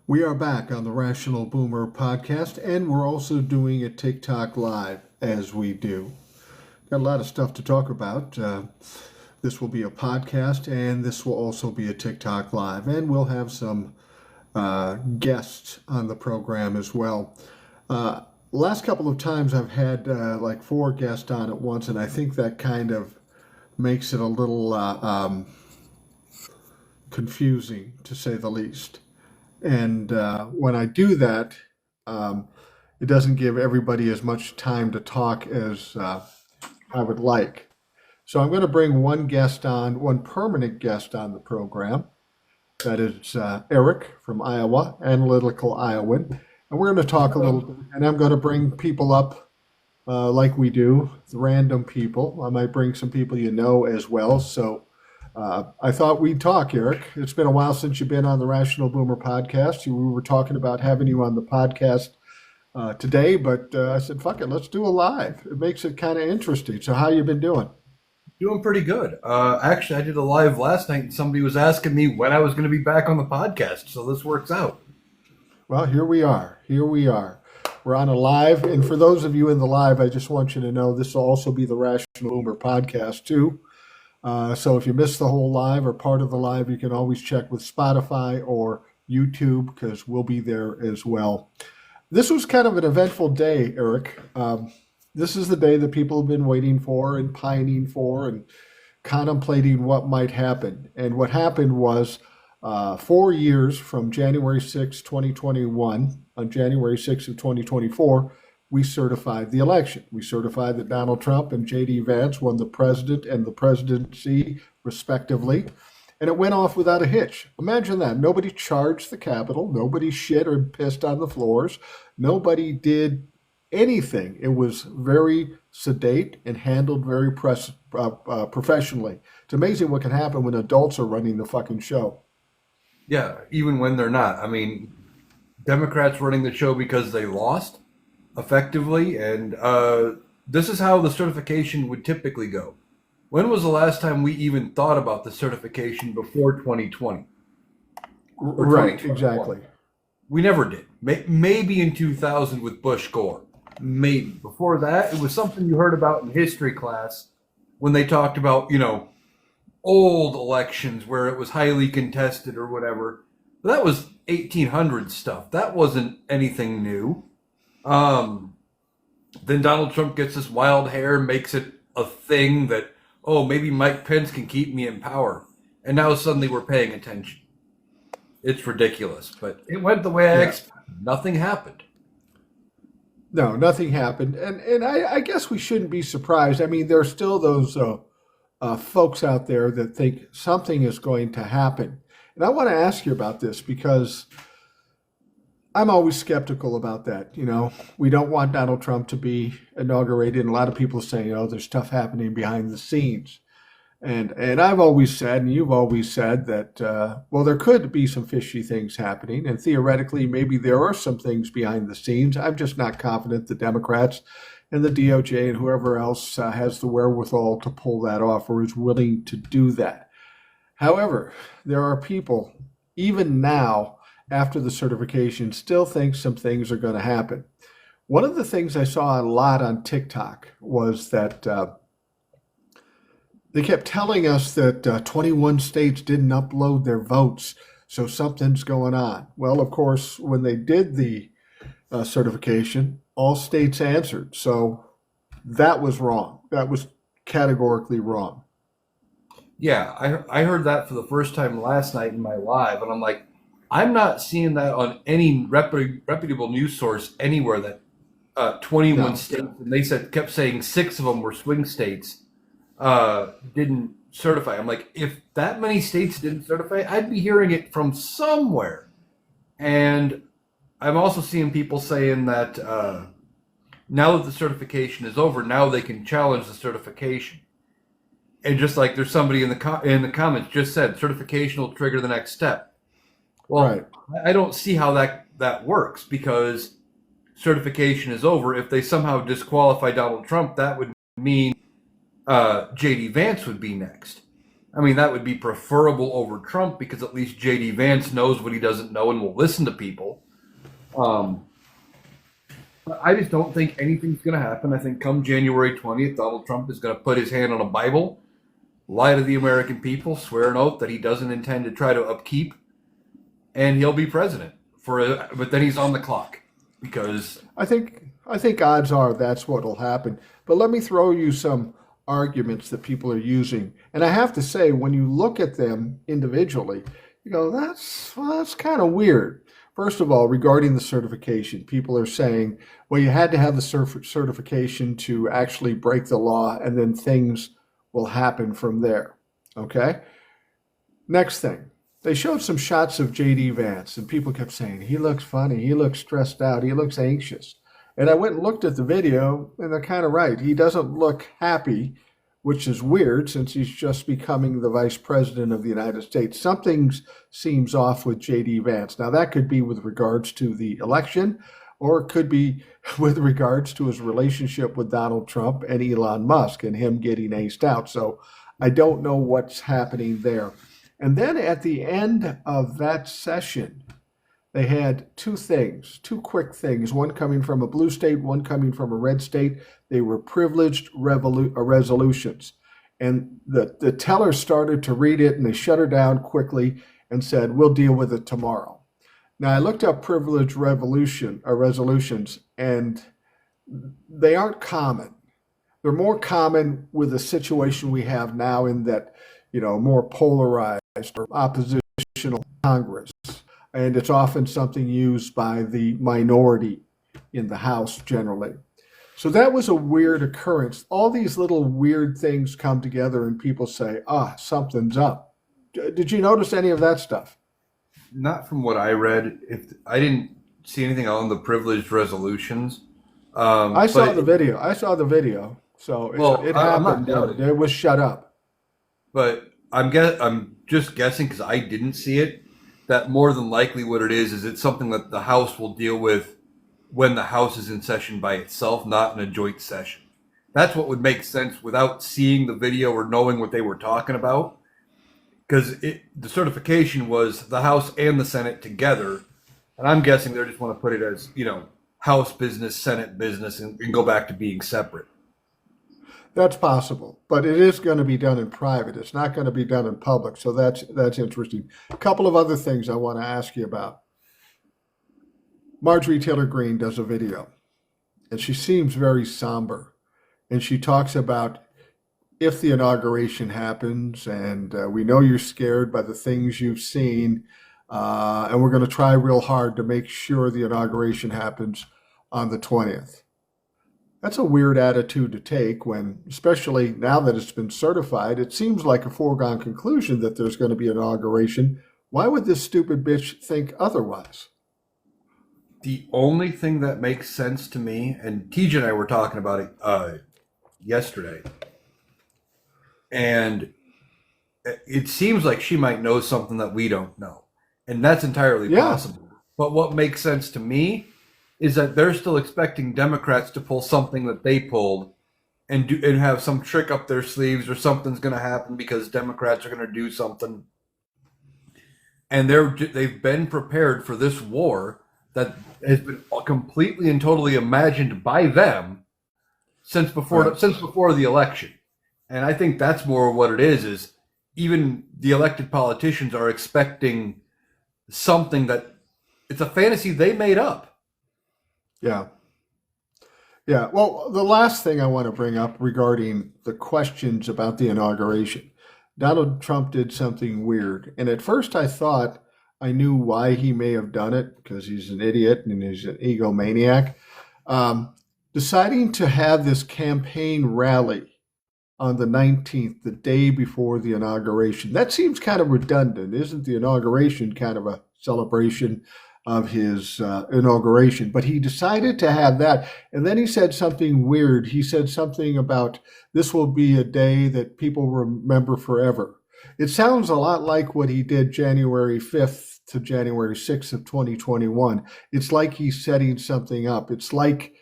We are back on the Rational Boomer podcast, and we're also doing a TikTok live as we do. Got a lot of stuff to talk about. This will be a podcast, and this will also be a TikTok live, and we'll have some guests on the program as well. Last couple of times I've had like 4 guests on at once, and I think that kind of makes it a little confusing, to say the least. And when I do that, it doesn't give everybody as much time to talk as I would like. So I'm going to bring one permanent guest on the program. That is Eric from Iowa, Analytical Iowan. And we're going to talk a little bit, and I'm going to bring people up like we do, the random people. I might bring some people you know as well. So I thought we'd talk, Eric. It's been a while since you've been on the Rational Boomer podcast. We were talking about having you on the podcast today, but I said, fuck it, let's do a live. It makes it kind of interesting. So how you been doing? Doing pretty good. Actually, I did a live last night, and somebody was asking me when I was going to be back on the podcast, so this works out. Well, here we are. We're on a live, and for those of you in the live, I just want you to know this will also be the Rational Boomer podcast too. So if you missed the whole live or part of the live, you can always check with Spotify or YouTube because we'll be there as well. This was kind of an eventful day, Eric. This is the day that people have been waiting for and pining for and contemplating what might happen. And what happened was 4 years from January 6, 2021, on January 6th of 2024, we certified the election. We certified that Donald Trump and J.D. Vance won the president and the presidency, respectively. And it went off without a hitch. Imagine that. Nobody charged the Capitol. Nobody shit or pissed on the floors. Nobody did anything. It was very sedate and handled very professionally. It's amazing what can happen when adults are running the fucking show. Yeah, even when they're not. I mean, Democrats running the show because they lost effectively, and this is how the certification would typically go. When was the last time we even thought about the certification before 2020? Right, exactly. We never did. Maybe in 2000 with Bush Gore. Maybe. Before that, it was something you heard about in history class when they talked about, old elections where it was highly contested or whatever. But that was 1800 stuff. That wasn't anything new. Then Donald Trump gets this wild hair, makes it a thing that, maybe Mike Pence can keep me in power. And now suddenly we're paying attention. It's ridiculous, but it went the way I expected. Nothing happened. No, nothing happened. And I guess we shouldn't be surprised. I mean, there are still those folks out there that think something is going to happen. And I want to ask you about this because I'm always skeptical about that. We don't want Donald Trump to be inaugurated. And a lot of people say, there's stuff happening behind the scenes. And I've always said, and you've always said that, there could be some fishy things happening. And theoretically, maybe there are some things behind the scenes. I'm just not confident the Democrats and the DOJ and whoever else has the wherewithal to pull that off or is willing to do that. However, there are people, even now, after the certification, still think some things are going to happen. One of the things I saw a lot on TikTok was that they kept telling us that 21 states didn't upload their votes, so something's going on. Well, of course, when they did the certification, all states answered. So that was wrong. That was categorically wrong. Yeah, I heard that for the first time last night in my live, and I'm like, I'm not seeing that on any reputable news source anywhere that 21 states, and they kept saying 6 of them were swing states, didn't certify. I'm like, if that many states didn't certify, I'd be hearing it from somewhere. And I'm also seeing people saying that now that the certification is over, now they can challenge the certification. And just like there's somebody in the comments just said, certification will trigger the next step. Well, right. I don't see how that works because certification is over. If they somehow disqualify Donald Trump, that would mean J.D. Vance would be next. I mean, that would be preferable over Trump because at least J.D. Vance knows what he doesn't know and will listen to people. But I just don't think anything's going to happen. I think come January 20th, Donald Trump is going to put his hand on a Bible, lie to the American people, swear an oath that he doesn't intend to try to upkeep, and he'll be president. But then he's on the clock because I think odds are that's what will happen. But let me throw you some arguments that people are using, and I have to say, when you look at them individually, you go, that's kind of weird. First of all, regarding the certification, people are saying, well, you had to have the certification to actually break the law, and then things will happen from there. Okay? Next thing, they showed some shots of J.D. Vance, and people kept saying, he looks funny, he looks stressed out, he looks anxious. And I went and looked at the video, and they're kind of right. He doesn't look happy, which is weird since he's just becoming the vice president of the United States. Something seems off with J.D. Vance. Now, that could be with regards to the election, or it could be with regards to his relationship with Donald Trump and Elon Musk and him getting aced out. So I don't know what's happening there. And then at the end of that session, they had two quick things, one coming from a blue state, one coming from a red state. They were privileged resolutions. And the teller started to read it, and they shut her down quickly and said, we'll deal with it tomorrow. Now, I looked up privileged resolutions, and they aren't common. They're more common with the situation we have now in that, more polarized or oppositional Congress. And it's often something used by the minority in the House generally. So that was a weird occurrence. All these little weird things come together and people say, something's up. Did you notice any of that stuff? not from what I read. If I didn't see anything on the privileged resolutions. I saw the video. So it happened. It was shut up. But I'm just guessing because I didn't see it. That more than likely what it is it's something that the House will deal with when the House is in session by itself, not in a joint session. That's what would make sense without seeing the video or knowing what they were talking about. Because the certification was the House and the Senate together. And I'm guessing they just want to put it as, House business, Senate business, and go back to being separate. That's possible, but it is going to be done in private. It's not going to be done in public, so that's interesting. A couple of other things I want to ask you about. Marjorie Taylor Greene does a video, and she seems very somber, and she talks about if the inauguration happens, and we know you're scared by the things you've seen, and we're going to try real hard to make sure the inauguration happens on the 20th. That's a weird attitude to take when, especially now that it's been certified, it seems like a foregone conclusion that there's going to be an inauguration. Why would this stupid bitch think otherwise? The only thing that makes sense to me, and TJ and I were talking about it yesterday, and it seems like she might know something that we don't know. And that's entirely possible. But what makes sense to me is that they're still expecting Democrats to pull something that they pulled and have some trick up their sleeves, or something's going to happen because Democrats are going to do something. And they've been prepared for this war that has been completely and totally imagined by them since before the election. And I think that's more what it is even the elected politicians are expecting something that it's a fantasy they made up. Yeah. Well, the last thing I want to bring up regarding the questions about the inauguration, Donald Trump did something weird. And at first I thought I knew why he may have done it, because he's an idiot and he's an egomaniac. Deciding to have this campaign rally on the 19th, the day before the inauguration. That seems kind of redundant. Isn't the inauguration kind of a celebration of his inauguration? But he decided to have that. And then he said something weird. He said something about this will be a day that people remember forever. It sounds a lot like what he did January 5th to January 6th of 2021. It's like he's setting something up. It's like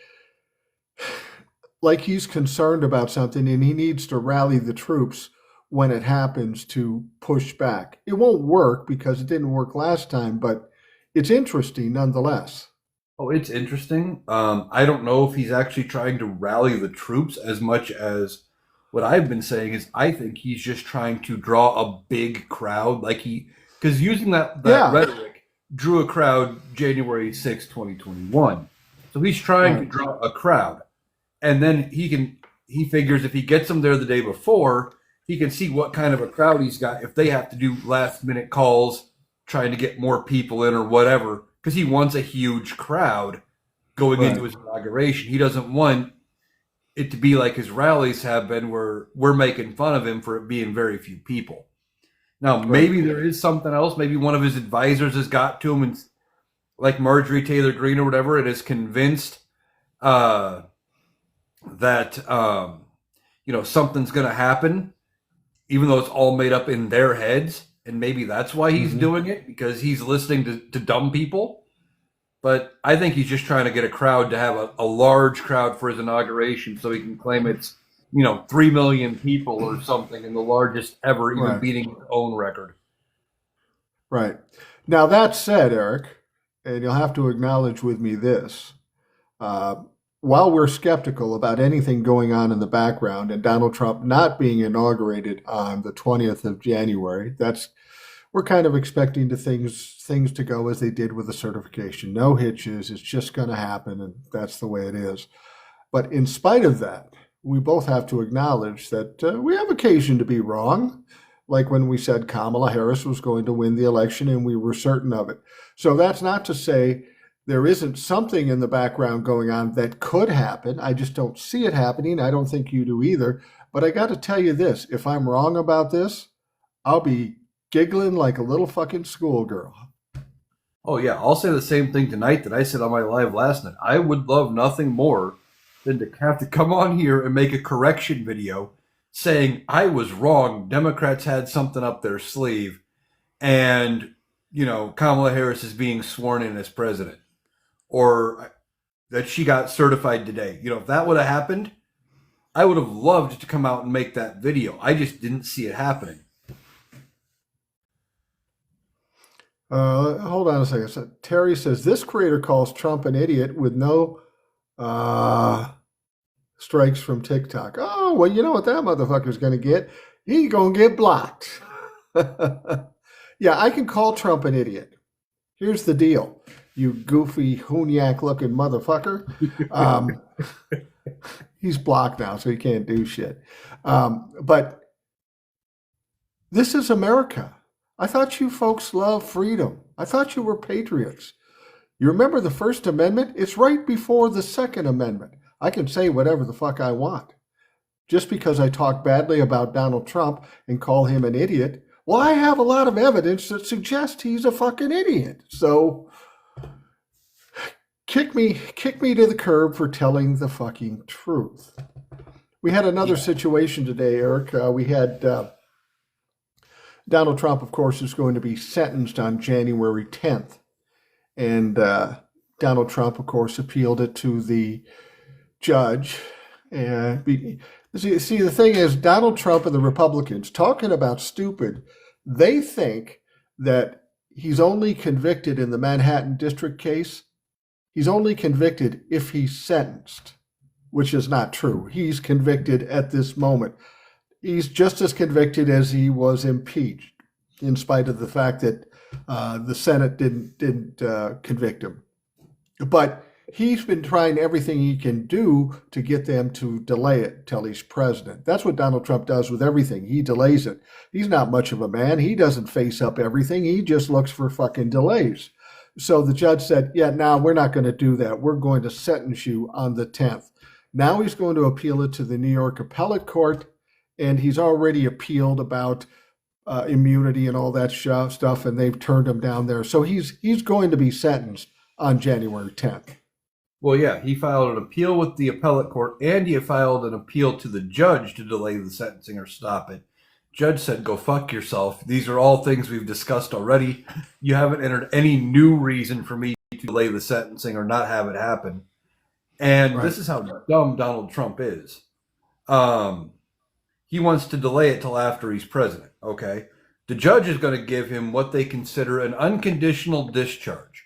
he's concerned about something and he needs to rally the troops, when it happens to push back. It won't work because it didn't work last time, but it's interesting nonetheless. Oh, it's interesting. I don't know if he's actually trying to rally the troops as much as what I've been saying is I think he's just trying to draw a big crowd. Because using that Yeah. rhetoric drew a crowd January 6, 2021. So he's trying to Right. draw a crowd. And then he figures if he gets them there the day before, he can see what kind of a crowd he's got if they have to do last minute calls trying to get more people in or whatever, because he wants a huge crowd going Right. into his inauguration. He doesn't want it to be like his rallies have been where we're making fun of him for it being very few people. Now, maybe there is something else. Maybe one of his advisors has got to him, and like Marjorie Taylor Greene or whatever, and is convinced that something's going to happen, even though it's all made up in their heads. And maybe that's why he's doing it, because he's listening to dumb people. But I think he's just trying to get a crowd to have a large crowd for his inauguration so he can claim it's 3 million people or something, and the largest ever, even beating his own record. Right. Now, that said, Eric, and you'll have to acknowledge with me this, while we're skeptical about anything going on in the background and Donald Trump not being inaugurated on the 20th of January, we're kind of expecting things to go as they did with the certification. No hitches. It's just going to happen, and that's the way it is. But in spite of that, we both have to acknowledge that we have occasion to be wrong, like when we said Kamala Harris was going to win the election, and we were certain of it. So that's not to say there isn't something in the background going on that could happen. I just don't see it happening. I don't think you do either. But I got to tell you this, if I'm wrong about this, I'll be giggling like a little fucking schoolgirl. Oh, yeah. I'll say the same thing tonight that I said on my live last night. I would love nothing more than to have to come on here and make a correction video saying I was wrong. Democrats had something up their sleeve, and, Kamala Harris is being sworn in as president, or that she got certified today. If that would have happened, I would have loved to come out and make that video. I just didn't see it happening. Hold on a second. So Terry says this creator calls Trump an idiot with no strikes from TikTok. Oh, well, you know what that motherfucker's going to get? He's going to get blocked. Yeah, I can call Trump an idiot. Here's the deal, you goofy Hooniac looking motherfucker. He's blocked now, so he can't do shit. But this is America. I thought you folks love freedom. I thought you were patriots. You remember the First Amendment? It's right before the Second Amendment. I can say whatever the fuck I want. Just because I talk badly about Donald Trump and call him an idiot, well, I have a lot of evidence that suggests he's a fucking idiot. So kick me to the curb for telling the fucking truth. We had another situation today, Eric. We had Donald Trump, of course, is going to be sentenced on January 10th. And Donald Trump, of course, appealed it to the judge. See, the thing is, Donald Trump and the Republicans, talking about stupid, they think that he's only convicted in the Manhattan District case. He's only convicted if he's sentenced, which is not true. He's convicted at this moment. He's just as convicted as he was impeached, in spite of the fact that the Senate didn't convict him. But he's been trying everything he can do to get them to delay it till he's president. That's what Donald Trump does with everything. He delays it. He's not much of a man. He doesn't face up everything. He just looks for fucking delays. So the judge said, yeah, no, we're not going to do that. We're going to sentence you on the 10th. Now he's going to appeal it to the New York Appellate Court, and he's already appealed about immunity and all that stuff, and they've turned him down there. So he's going to be sentenced on January 10th. Well, yeah, he filed an appeal with the appellate court, and he filed an appeal to the judge to delay the sentencing or stop it. Judge said, go fuck yourself. These are all things we've discussed already. You haven't entered any new reason for me to delay the sentencing or not have it happen. And This is how dumb Donald Trump is. he wants to delay it till after he's president. Okay. The judge is going to give him what they consider an unconditional discharge,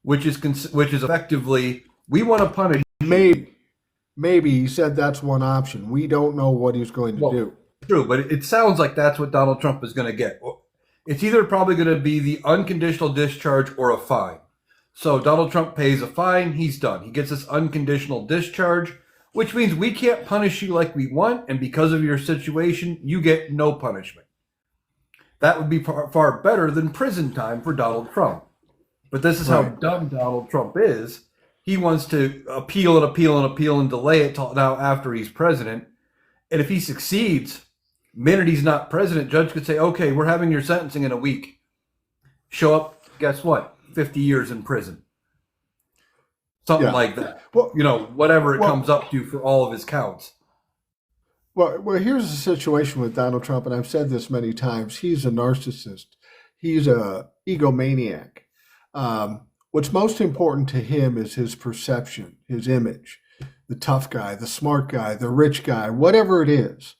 which is effectively, we want to punish. Maybe he said that's one option. We don't know what he's going to do. True, but it sounds like that's what Donald Trump is going to get. It's either probably going to be the unconditional discharge or a fine. So Donald Trump pays a fine, he's done. He gets this unconditional discharge, which means we can't punish you like we want, and because of your situation, you get no punishment. That would be far better than prison time for Donald Trump. But this is how dumb Donald Trump is. He wants to appeal and appeal and appeal and delay it till now after he's president. And if he succeeds, minute he's not president, judge could say, okay, we're having your sentencing in a week. Show up, guess what? 50 years in prison. Something like that. Well, whatever it comes up to for all of his counts. Well, here's the situation with Donald Trump, and I've said this many times. He's a narcissist. He's a egomaniac. What's most important to him is his perception, his image, the tough guy, the smart guy, the rich guy, whatever it is.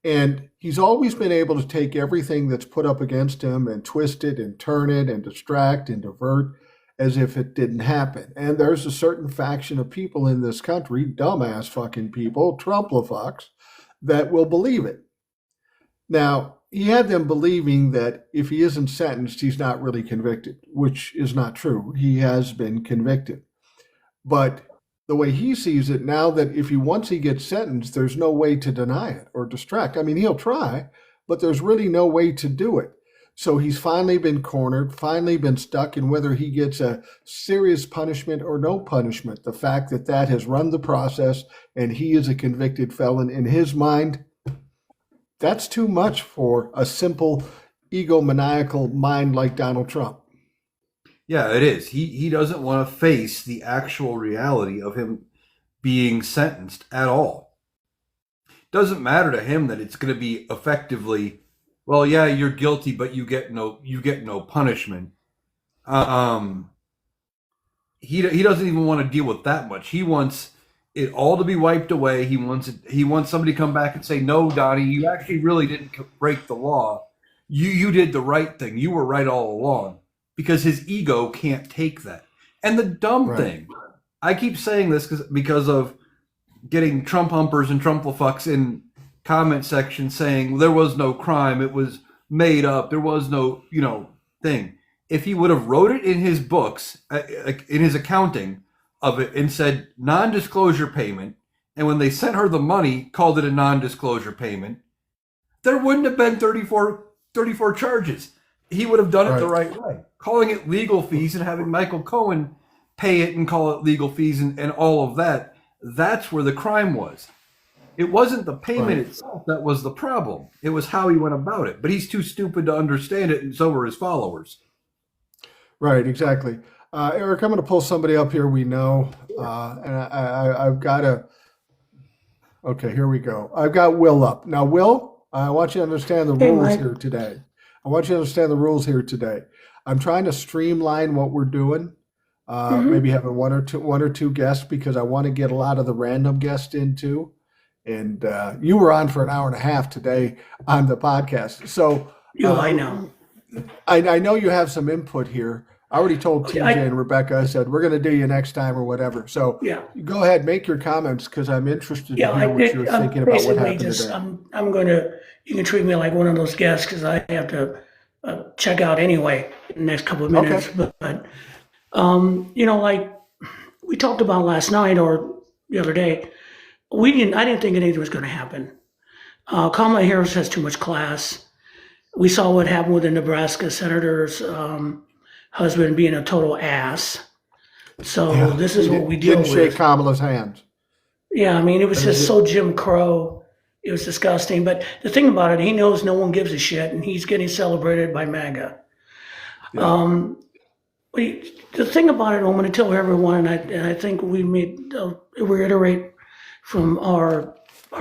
And he's always been able to take everything that's put up against him and twist it and turn it and distract and divert as if it didn't happen. And there's a certain faction of people in this country, dumbass fucking people, Trump-la-fucks, that will believe it. Now, he had them believing that if he isn't sentenced, he's not really convicted, which is not true. He has been convicted. But the way he sees it now, that if once he gets sentenced, there's no way to deny it or distract. I mean, he'll try, but there's really no way to do it. So he's finally been cornered, finally been stuck in whether he gets a serious punishment or no punishment. The fact that that has run the process and he is a convicted felon in his mind, that's too much for a simple egomaniacal mind like Donald Trump. Yeah, it is. He doesn't want to face the actual reality of him being sentenced at all. Doesn't matter to him that it's going to be effectively, well, yeah, you're guilty, but you get no punishment. He doesn't even want to deal with that much. He wants it all to be wiped away. He wants somebody to come back and say, no, Donnie, you actually really didn't break the law. You did the right thing. You were right all along. Because his ego can't take that. And the dumb thing, I keep saying this because of getting Trump humpers and Trump-la-fucks in comment section saying there was no crime, it was made up, there was no, thing. If he would have wrote it in his books, in his accounting of it, and said non-disclosure payment, and when they sent her the money, called it a non-disclosure payment, there wouldn't have been 34 charges. He would have done it the right way. Calling it legal fees and having Michael Cohen pay it and call it legal fees and all of that, that's where the crime was. It wasn't the payment itself that was the problem. It was how he went about it. But he's too stupid to understand it, and so were his followers. Right, exactly. Eric, I'm going to pull somebody up here we know. And I've got to... Okay, here we go. I've got Will up. Now, Will, I want you to understand the rules here today. I'm trying to streamline what we're doing. Maybe having one or two guests, because I want to get a lot of the random guests in too. And you were on for an hour and a half today on the podcast. So I know. I know you have some input here. I already told TJ and Rebecca, I said, we're going to do you next time or whatever. So go ahead, make your comments, because I'm interested to hear what you're thinking about what happened today. I'm going to, you can treat me like one of those guests, because I have to check out anyway in the next couple of minutes. Okay. But like we talked about last night or the other day, I didn't think anything was going to happen. Kamala Harris has too much class. We saw what happened with the Nebraska senator's husband being a total ass. So this is what we deal with. Didn't shake Kamala's hand. Yeah, I mean, it was just so Jim Crow. It was disgusting. But the thing about it, he knows no one gives a shit, and he's getting celebrated by MAGA. Yeah. The thing about it, I'm going to tell everyone, and I think we made reiterate from our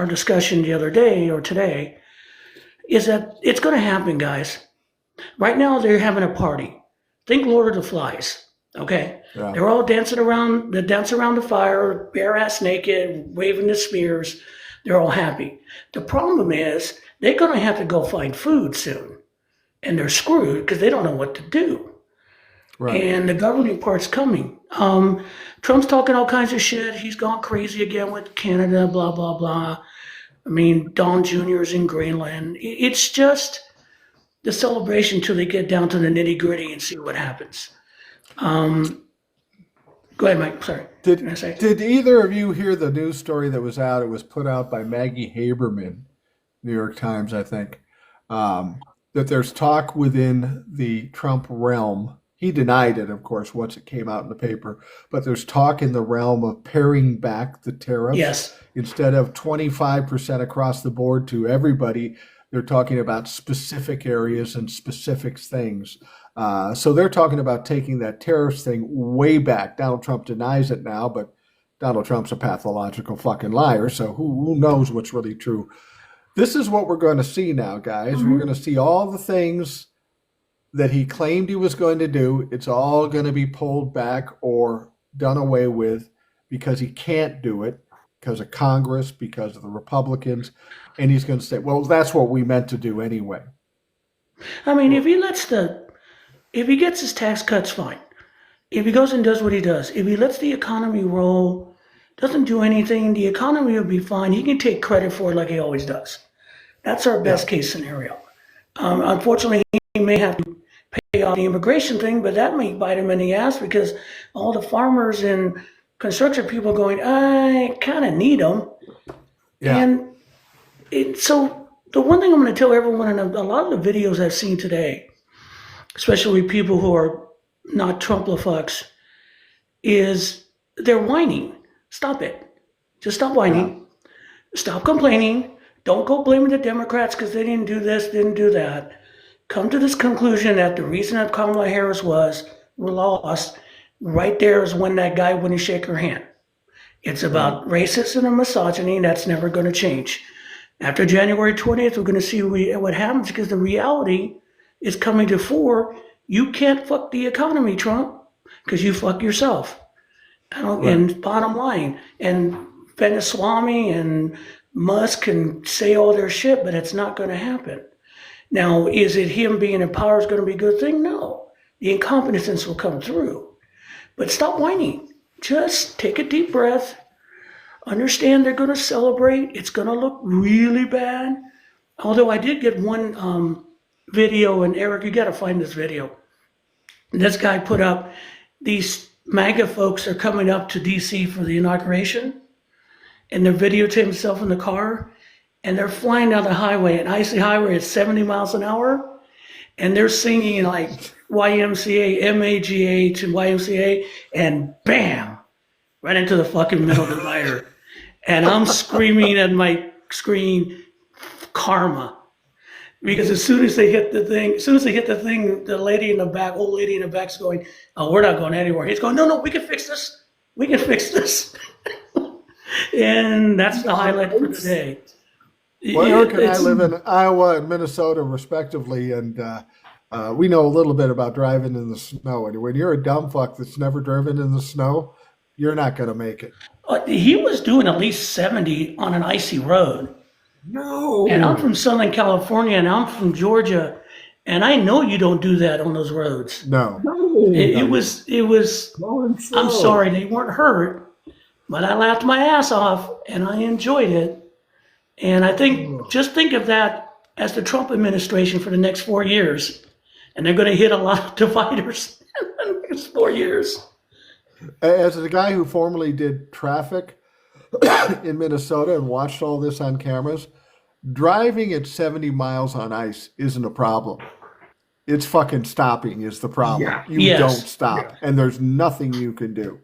discussion the other day or today, is that it's going to happen, guys. Right now, they're having a party. Think Lord of the Flies, okay? Yeah. They're all dancing around the fire, bare ass naked, waving the spears. They're all happy. The problem is they're going to have to go find food soon, and they're screwed because they don't know what to do. Right. And the governing part's coming. Trump's talking all kinds of shit. He's gone crazy again with Canada, blah, blah, blah. I mean, Don Jr. is in Greenland. It's just the celebration till they get down to the nitty gritty and see what happens. Go ahead, Mike. Sorry. Did either of you hear the news story that was out? It was put out by Maggie Haberman, New York Times, I think, that there's talk within the Trump realm. He denied it, of course, once it came out in the paper. But there's talk in the realm of paring back the tariffs. Yes. Instead of 25% across the board to everybody, they're talking about specific areas and specific things. So they're talking about taking that tariffs thing way back. Donald Trump denies it now, but Donald Trump's a pathological fucking liar. So who knows what's really true? This is what we're going to see now, guys. Mm-hmm. We're going to see all the things that he claimed he was going to do. It's all going to be pulled back or done away with because he can't do it because of Congress, because of the Republicans. And he's going to say, well, that's what we meant to do anyway. I mean, if he gets his tax cuts, fine. If he goes and does what he does, if he lets the economy roll, doesn't do anything, the economy will be fine. He can take credit for it like he always does. That's our best case scenario. Unfortunately, he may have to pay off the immigration thing, but that may bite him in the ass because all the farmers and construction people are going, I kind of need them. Yeah. And so the one thing I'm going to tell everyone, and a lot of the videos I've seen today, especially people who are not Trump-la-fucks, is they're whining. Stop it. Just stop whining. Stop complaining. Don't go blaming the Democrats because they didn't do this, didn't do that. Come to this conclusion that the reason that Kamala Harris was lost right there is when that guy wouldn't shake her hand. It's about racism and misogyny. That's never going to change. After January 20th, we're going to see what happens because the reality is coming to fore. You can't fuck the economy, Trump, because you fuck yourself. And bottom line, and Venezuela and Musk can say all their shit, but it's not going to happen. Now, is it him being in power is going to be a good thing? No. The incompetence will come through. But stop whining. Just take a deep breath. Understand they're going to celebrate. It's going to look really bad. Although I did get one video, and Eric, you got to find this video. This guy put up, these MAGA folks are coming up to D.C. for the inauguration, and they're videotaping themselves in the car, and they're flying down the highway, an icy highway at 70 miles an hour, and they're singing like YMCA, MAGA to YMCA, and bam, right into the fucking middle divider. And I'm screaming at my screen, karma. Because as soon as they hit the thing, the lady in the back, old lady in the back is going, oh, we're not going anywhere. He's going, no, we can fix this. We can fix this. And that's the highlight for today. Well, Eric and I live in Iowa and Minnesota, respectively, and we know a little bit about driving in the snow. And when you're a dumb fuck that's never driven in the snow, you're not going to make it. He was doing at least 70 on an icy road. No. And I'm from Southern California, and I'm from Georgia, and I know you don't do that on those roads. No. It was. I'm sorry they weren't hurt, but I laughed my ass off, and I enjoyed it. And I think, just think of that as the Trump administration for the next 4 years, and they're going to hit a lot of dividers in the next 4 years. As the guy who formerly did traffic in Minnesota and watched all this on cameras, driving at 70 miles on ice isn't a problem. It's fucking stopping is the problem. Yeah. You don't stop, and there's nothing you can do.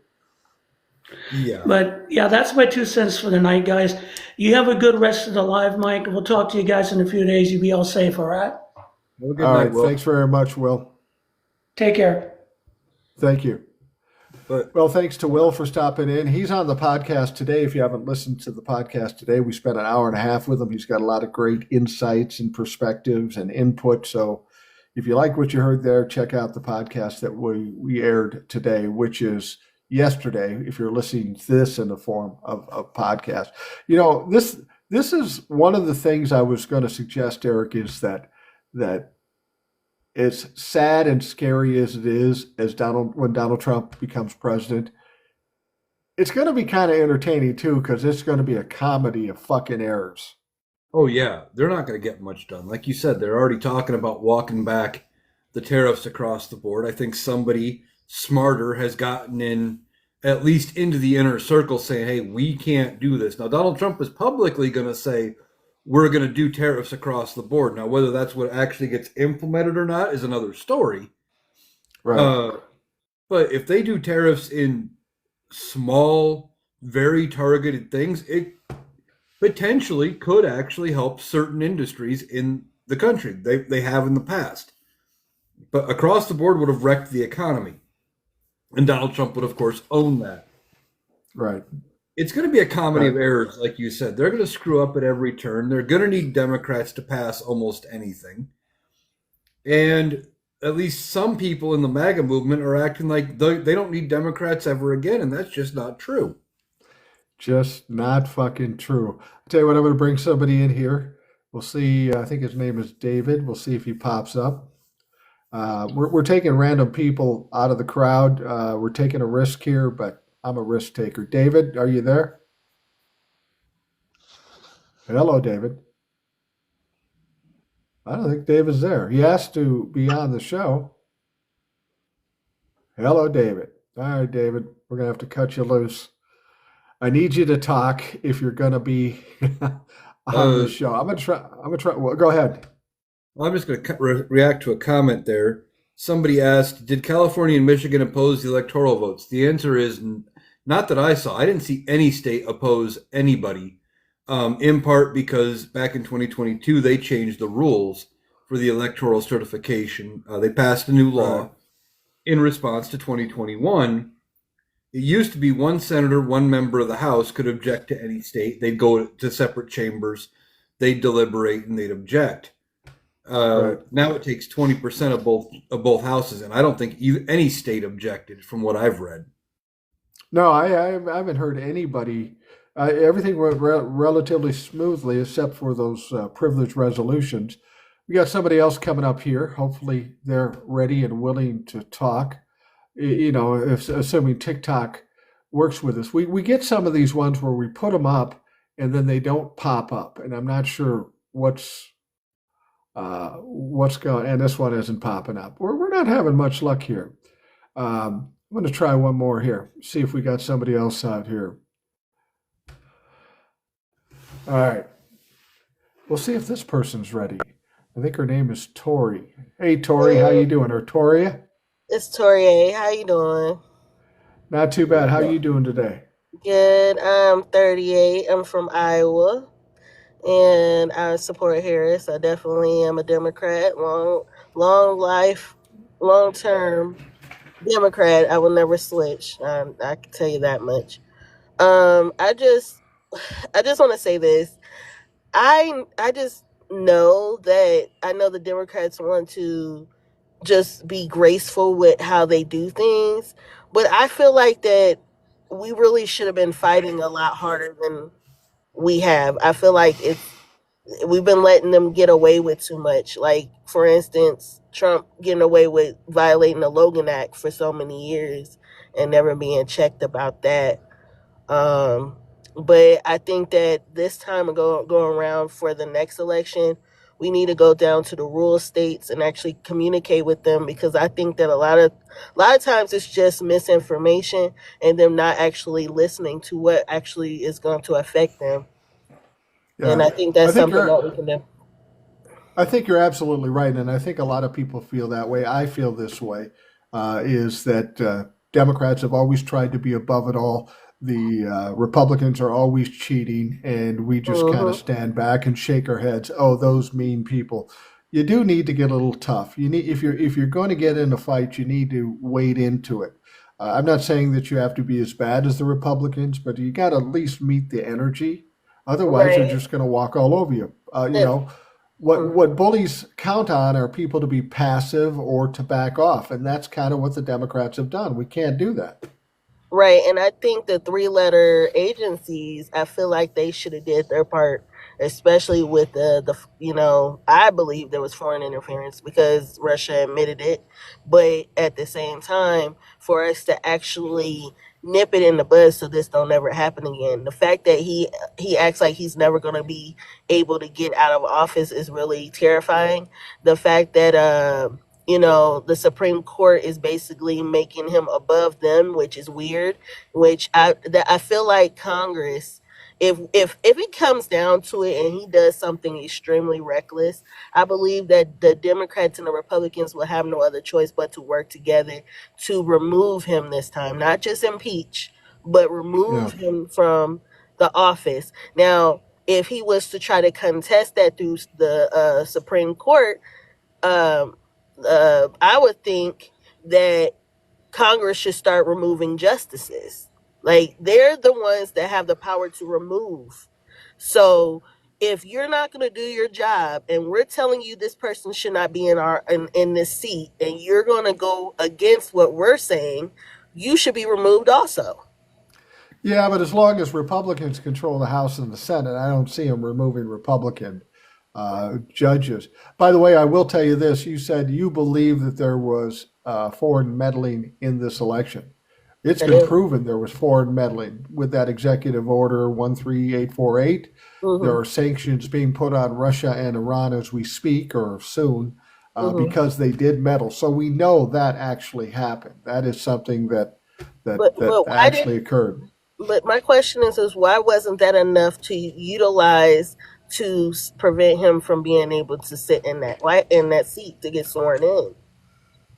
Yeah. But yeah, that's my 2 cents for the night, guys. You have a good rest of the live, Mike. We'll talk to you guys in a few days. You be all safe, all right? Have a good night, Will. Thanks very much, Will. Take care. Thank you. Well, thanks to Will for stopping in. He's on the podcast today. If you haven't listened to the podcast today, we spent an hour and a half with him. He's got a lot of great insights and perspectives and input. So if you like what you heard there, check out the podcast that we aired today, which is yesterday, if you're listening to this in the form of a podcast. You know, this this is one of the things I was going to suggest, Eric, is that as sad and scary as it is, when Donald Trump becomes president, it's going to be kind of entertaining too, because it's going to be a comedy of fucking errors. Oh yeah, they're not going to get much done. Like you said, they're already talking about walking back the tariffs across the board. I think somebody smarter has gotten in, at least into the inner circle, saying, hey, we can't do this. Now, Donald Trump is publicly going to say, we're going to do tariffs across the board. Now, whether that's what actually gets implemented or not is another story. Right. But if they do tariffs in small, very targeted things, it potentially could actually help certain industries in the country. They have in the past. But across the board would have wrecked the economy. And Donald Trump would, of course, own that. Right. It's going to be a comedy of errors, like you said. They're going to screw up at every turn. They're going to need Democrats to pass almost anything. And at least some people in the MAGA movement are acting like they don't need Democrats ever again, and that's just not true. Just not fucking true. I'll tell you what, I'm going to bring somebody in here. We'll see. I think his name is David. We'll see if he pops up. We're taking random people out of the crowd. We're taking a risk here, but I'm a risk taker. David, are you there? Hello, David. I don't think David's there. He has to be on the show. Hello, David. All right, David, we're going to have to cut you loose. I need you to talk if you're going to be on the show. I'm going to try. Well, go ahead. Well, I'm just going to react to a comment there. Somebody asked, did California and Michigan oppose the electoral votes? The answer is not that I saw. I didn't see any state oppose anybody, in part because back in 2022, they changed the rules for the electoral certification. They passed a new law in response to 2021. It used to be one senator, one member of the House could object to any state. They'd go to separate chambers, they'd deliberate, and they'd object. Now it takes 20% of both houses, and I don't think any state objected from what I've read. No, I haven't heard anybody. Everything went relatively smoothly, except for those privilege resolutions. We got somebody else coming up here. Hopefully, they're ready and willing to talk. You know, assuming TikTok works with us, we get some of these ones where we put them up and then they don't pop up, and I'm not sure what's going. And this one isn't popping up. We're not having much luck here. I'm going to try one more here. See if we got somebody else out here. All right. We'll see if this person's ready. I think her name is Tori. Hey, Tori, how you doing? Or Toria? It's Tori. How you doing? Not too bad. How you doing today? Good. I'm 38. I'm from Iowa, and I support Harris. I definitely am a Democrat. Long life, long term Democrat. I will never switch. I can tell you that much. I just want to say this. I just know that the Democrats want to just be graceful with how they do things, but I feel like that we really should have been fighting a lot harder than we have. I feel like we've been letting them get away with too much. Like, for instance, Trump getting away with violating the Logan Act for so many years and never being checked about that. But I think that this time going around for the next election, we need to go down to the rural states and actually communicate with them, because I think that a lot of times it's just misinformation and them not actually listening to what actually is going to affect them. Yeah. And I think that's something that we can do. I think you're absolutely right, and I think a lot of people feel that way. I feel this way, is that Democrats have always tried to be above it all. The Republicans are always cheating, and we just kind of stand back and shake our heads. Oh, those mean people. You do need to get a little tough. You need, if you're going to get in a fight, you need to wade into it. I'm not saying that you have to be as bad as the Republicans, but you got to at least meet the energy. Otherwise, they're just going to walk all over you. You know, what bullies count on are people to be passive or to back off, and that's kind of what the Democrats have done. We can't do that. Right, and I think the 3-letter agencies, I feel like they should have did their part especially with I believe there was foreign interference because Russia admitted it, but at the same time, for us to actually nip it in the bud so this don't ever happen again. The fact that he acts like he's never going to be able to get out of office is really terrifying. The fact that the Supreme Court is basically making him above them, which is weird. Which I feel like Congress, if it comes down to it and he does something extremely reckless, I believe that the Democrats and the Republicans will have no other choice but to work together to remove him this time, not just impeach, but remove him from the office. Now, if he was to try to contest that through the Supreme Court, I would think that Congress should start removing justices. Like, they're the ones that have the power to remove. So if you're not going to do your job and we're telling you this person should not be in this seat, and you're going to go against what we're saying, you should be removed also. Yeah, but as long as Republicans control the House and the Senate, I don't see them removing Republican judges. By the way, I will tell you this. You said you believe that there was foreign meddling in this election. It's been proven there was foreign meddling with that executive order 13848. Mm-hmm. There are sanctions being put on Russia and Iran as we speak or soon because they did meddle. So we know that actually happened. That is something that actually occurred. But my question is why wasn't that enough to utilize to prevent him from being able to sit in that seat to get sworn in?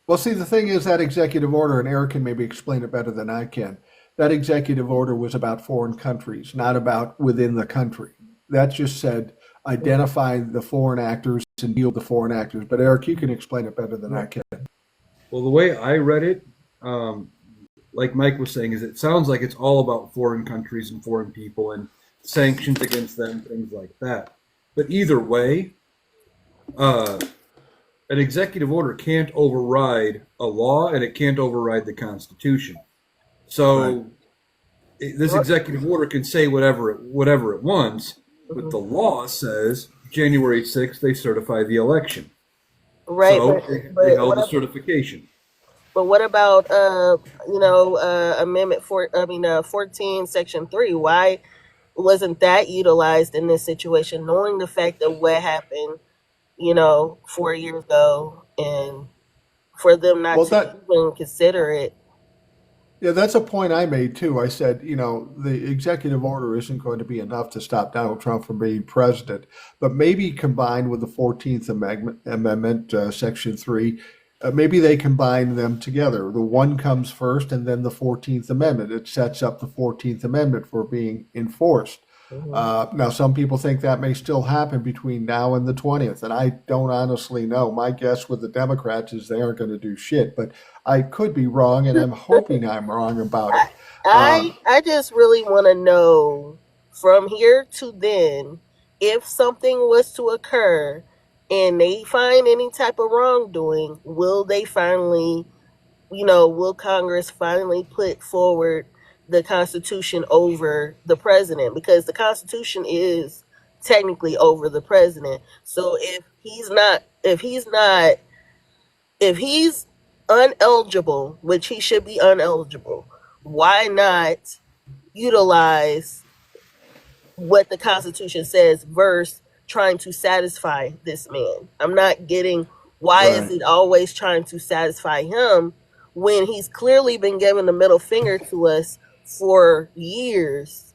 Well, see, the thing is that executive order, and Eric can maybe explain it better than I can, that executive order was about foreign countries, not about within the country. That just said identify the foreign actors and deal with the foreign actors. But Eric, you can explain it better than I can. Well, the way I read it, like Mike was saying, is it sounds like it's all about foreign countries and foreign people and sanctions against them, things like that. But either way, an executive order can't override a law, and it can't override the Constitution. So this executive order can say whatever it wants, but the law says January 6th they certify the election. Right. So they held the certification. But what about Amendment 14, Section 3? Why wasn't that utilized in this situation, knowing the fact of what happened 4 years ago, and for them not to even consider it? Yeah, that's a point I made too. I said, the executive order isn't going to be enough to stop Donald Trump from being president, but maybe combined with the 14th Amendment, Section 3, maybe they combine them together. The one comes first and then the 14th Amendment. It sets up the 14th Amendment for being enforced. Now, some people think that may still happen between now and the 20th, and I don't honestly know. My guess with the Democrats is they aren't going to do shit, but I could be wrong, and I'm hoping I'm wrong about it. I just really want to know from here to then, if something was to occur and they find any type of wrongdoing, will Congress finally put forward the Constitution over the president? Because the Constitution is technically over the president. So if he's uneligible, which he should be uneligible, why not utilize what the Constitution says versus trying to satisfy this man? I'm not getting why is it always trying to satisfy him when he's clearly been giving the middle finger to us for years,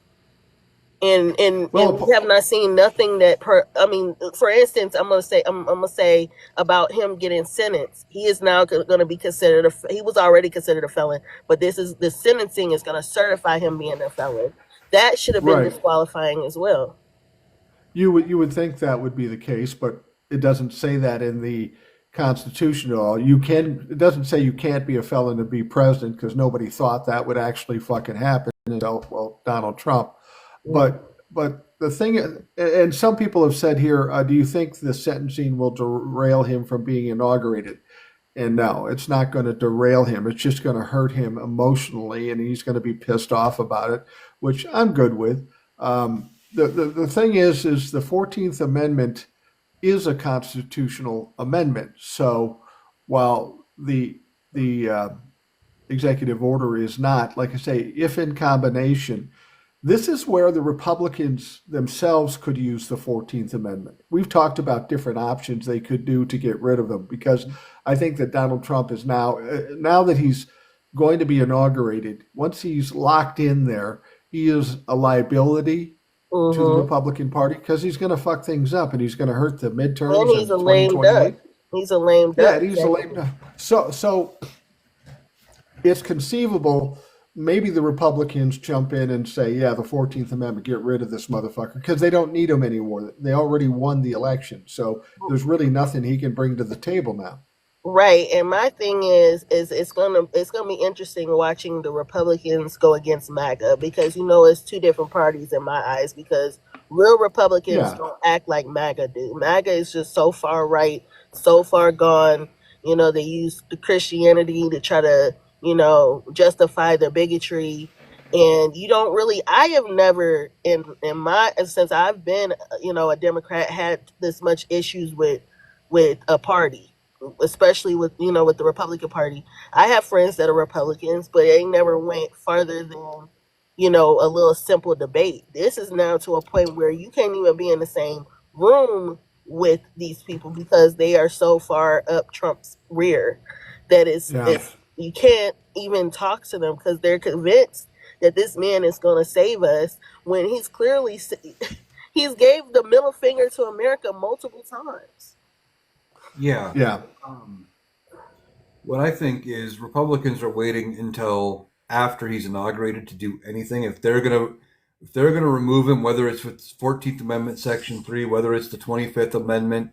and we have not seen nothing for instance, I'm gonna say about him getting sentenced. He is now going to be considered he was already considered a felon, but the sentencing is going to certify him being a felon. That should have been disqualifying as well. You would think that would be the case, but it doesn't say that in the Constitution at all. It doesn't say you can't be a felon to be president, because nobody thought that would actually fucking happen until Donald Trump. But the thing, and some people have said here, do you think the sentencing will derail him from being inaugurated? And no, it's not going to derail him. It's just going to hurt him emotionally, and he's going to be pissed off about it, which I'm good with. the thing is the 14th Amendment is a constitutional amendment. So while the executive order is not, like I say, if in combination, this is where the Republicans themselves could use the 14th Amendment. We've talked about different options they could do to get rid of them, because I think that Donald Trump is now that he's going to be inaugurated, once he's locked in there, he is a liability to the Republican Party, because he's going to fuck things up and he's going to hurt the midterms. And he's a lame duck. He's a lame duck. Yeah, he's a lame duck. So it's conceivable maybe the Republicans jump in and say, yeah, the 14th Amendment, get rid of this motherfucker, because they don't need him anymore. They already won the election. So there's really nothing he can bring to the table now. Right, and my thing is it's gonna be interesting watching the Republicans go against MAGA, because it's two different parties in my eyes, because real Republicans don't act like MAGA do. MAGA is just so far right, so far gone. They use the Christianity to try to justify their bigotry, and you don't really. I have never since I've been a Democrat had this much issues with a party, especially with with the Republican Party. I have friends that are Republicans, but they never went farther than a little simple debate. This is now to a point where you can't even be in the same room with these people, because they are so far up Trump's rear that you can't even talk to them, because they're convinced that this man is going to save us, when he's clearly he's gave the middle finger to America multiple times. Yeah. What I think is Republicans are waiting until after he's inaugurated to do anything. If they're gonna remove him, whether it's with 14th Amendment Section 3, whether it's the 25th Amendment,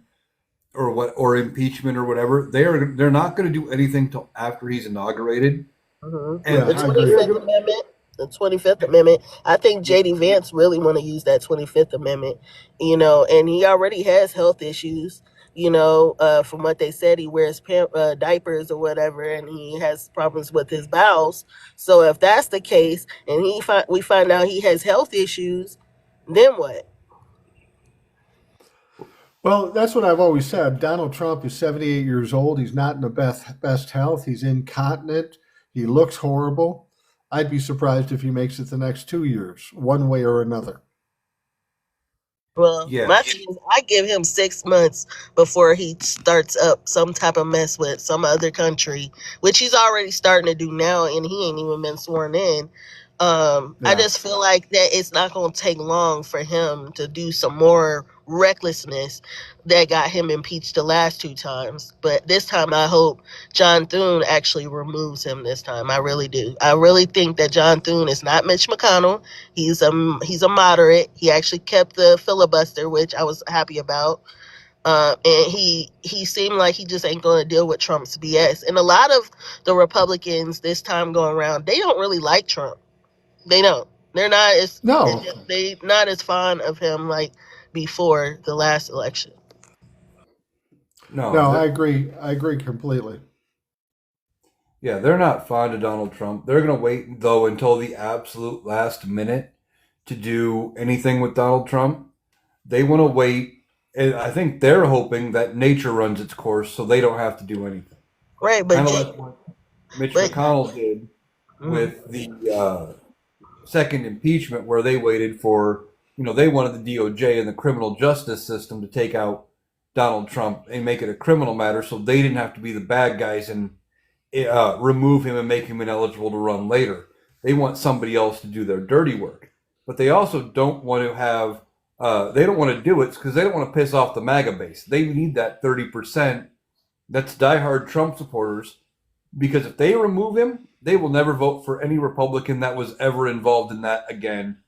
or impeachment or whatever, they're not going to do anything till after he's inaugurated. And the 25th Amendment. The 25th Amendment. I think J.D. Vance really want to use that 25th Amendment, and he already has health issues. From what they said, he wears diapers or whatever, and he has problems with his bowels. So if that's the case, and we find out he has health issues, then what? Well, that's what I've always said. Donald Trump is 78 years old. He's not in the best health. He's incontinent. He looks horrible. I'd be surprised if he makes it the next 2 years, one way or another. Well, my thing is, I give him 6 months before he starts up some type of mess with some other country, which he's already starting to do now, and he ain't even been sworn in. I just feel like that it's not going to take long for him to do some more recklessness that got him impeached the last 2 times. But this time, I hope John Thune actually removes him this time. I really do. I really think that John Thune is not Mitch McConnell. He's a moderate. He actually kept the filibuster, which I was happy about. And he seemed like he just ain't going to deal with Trump's BS. And a lot of the Republicans this time going around, they don't really like Trump. They don't. They're not as fond of him like before the last election. No, I agree. I agree completely. Yeah, they're not fond of Donald Trump. They're going to wait, though, until the absolute last minute to do anything with Donald Trump. They want to wait. And I think they're hoping that nature runs its course so they don't have to do anything. Right, but kind of like what Mitch McConnell did with the second impeachment, where they waited for, they wanted the DOJ and the criminal justice system to take out Donald Trump and make it a criminal matter, so they didn't have to be the bad guys and remove him and make him ineligible to run later. They want somebody else to do their dirty work. But they also don't want to have, they don't want to do it because they don't want to piss off the MAGA base. They need that 30% that's diehard Trump supporters, because if they remove him, they will never vote for any Republican that was ever involved in that again,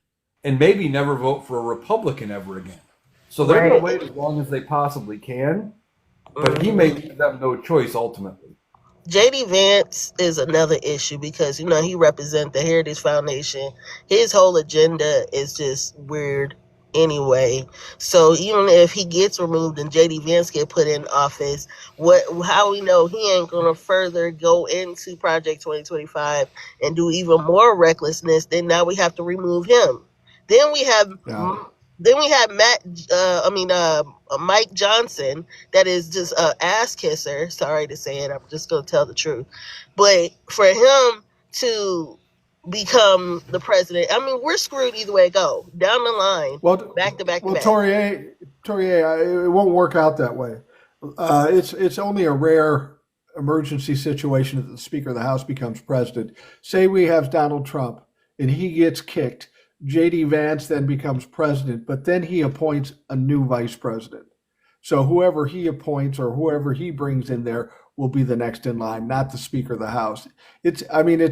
and maybe never vote for a Republican ever again. So they're going to wait as long as they possibly can, but he may leave them no choice ultimately. J.D. Vance is another issue, because he represents the Heritage Foundation. His whole agenda is just weird anyway. So even if he gets removed and J.D. Vance get put in office, how we know he ain't going to further go into Project 2025 and do even more recklessness, then now we have to remove him. Then we have Then we have Mike Johnson, that is just a ass kisser. Sorry to say it, I'm just gonna tell the truth. But for him to become the president, I mean, we're screwed either way it go. Down the line, back to back to back. Tori, it won't work out that way. It's only a rare emergency situation that the Speaker of the House becomes president. Say we have Donald Trump and he gets kicked. J.D. Vance then becomes president, but then he appoints a new vice president. So whoever he appoints or whoever he brings in there will be the next in line, not the Speaker of the House. It's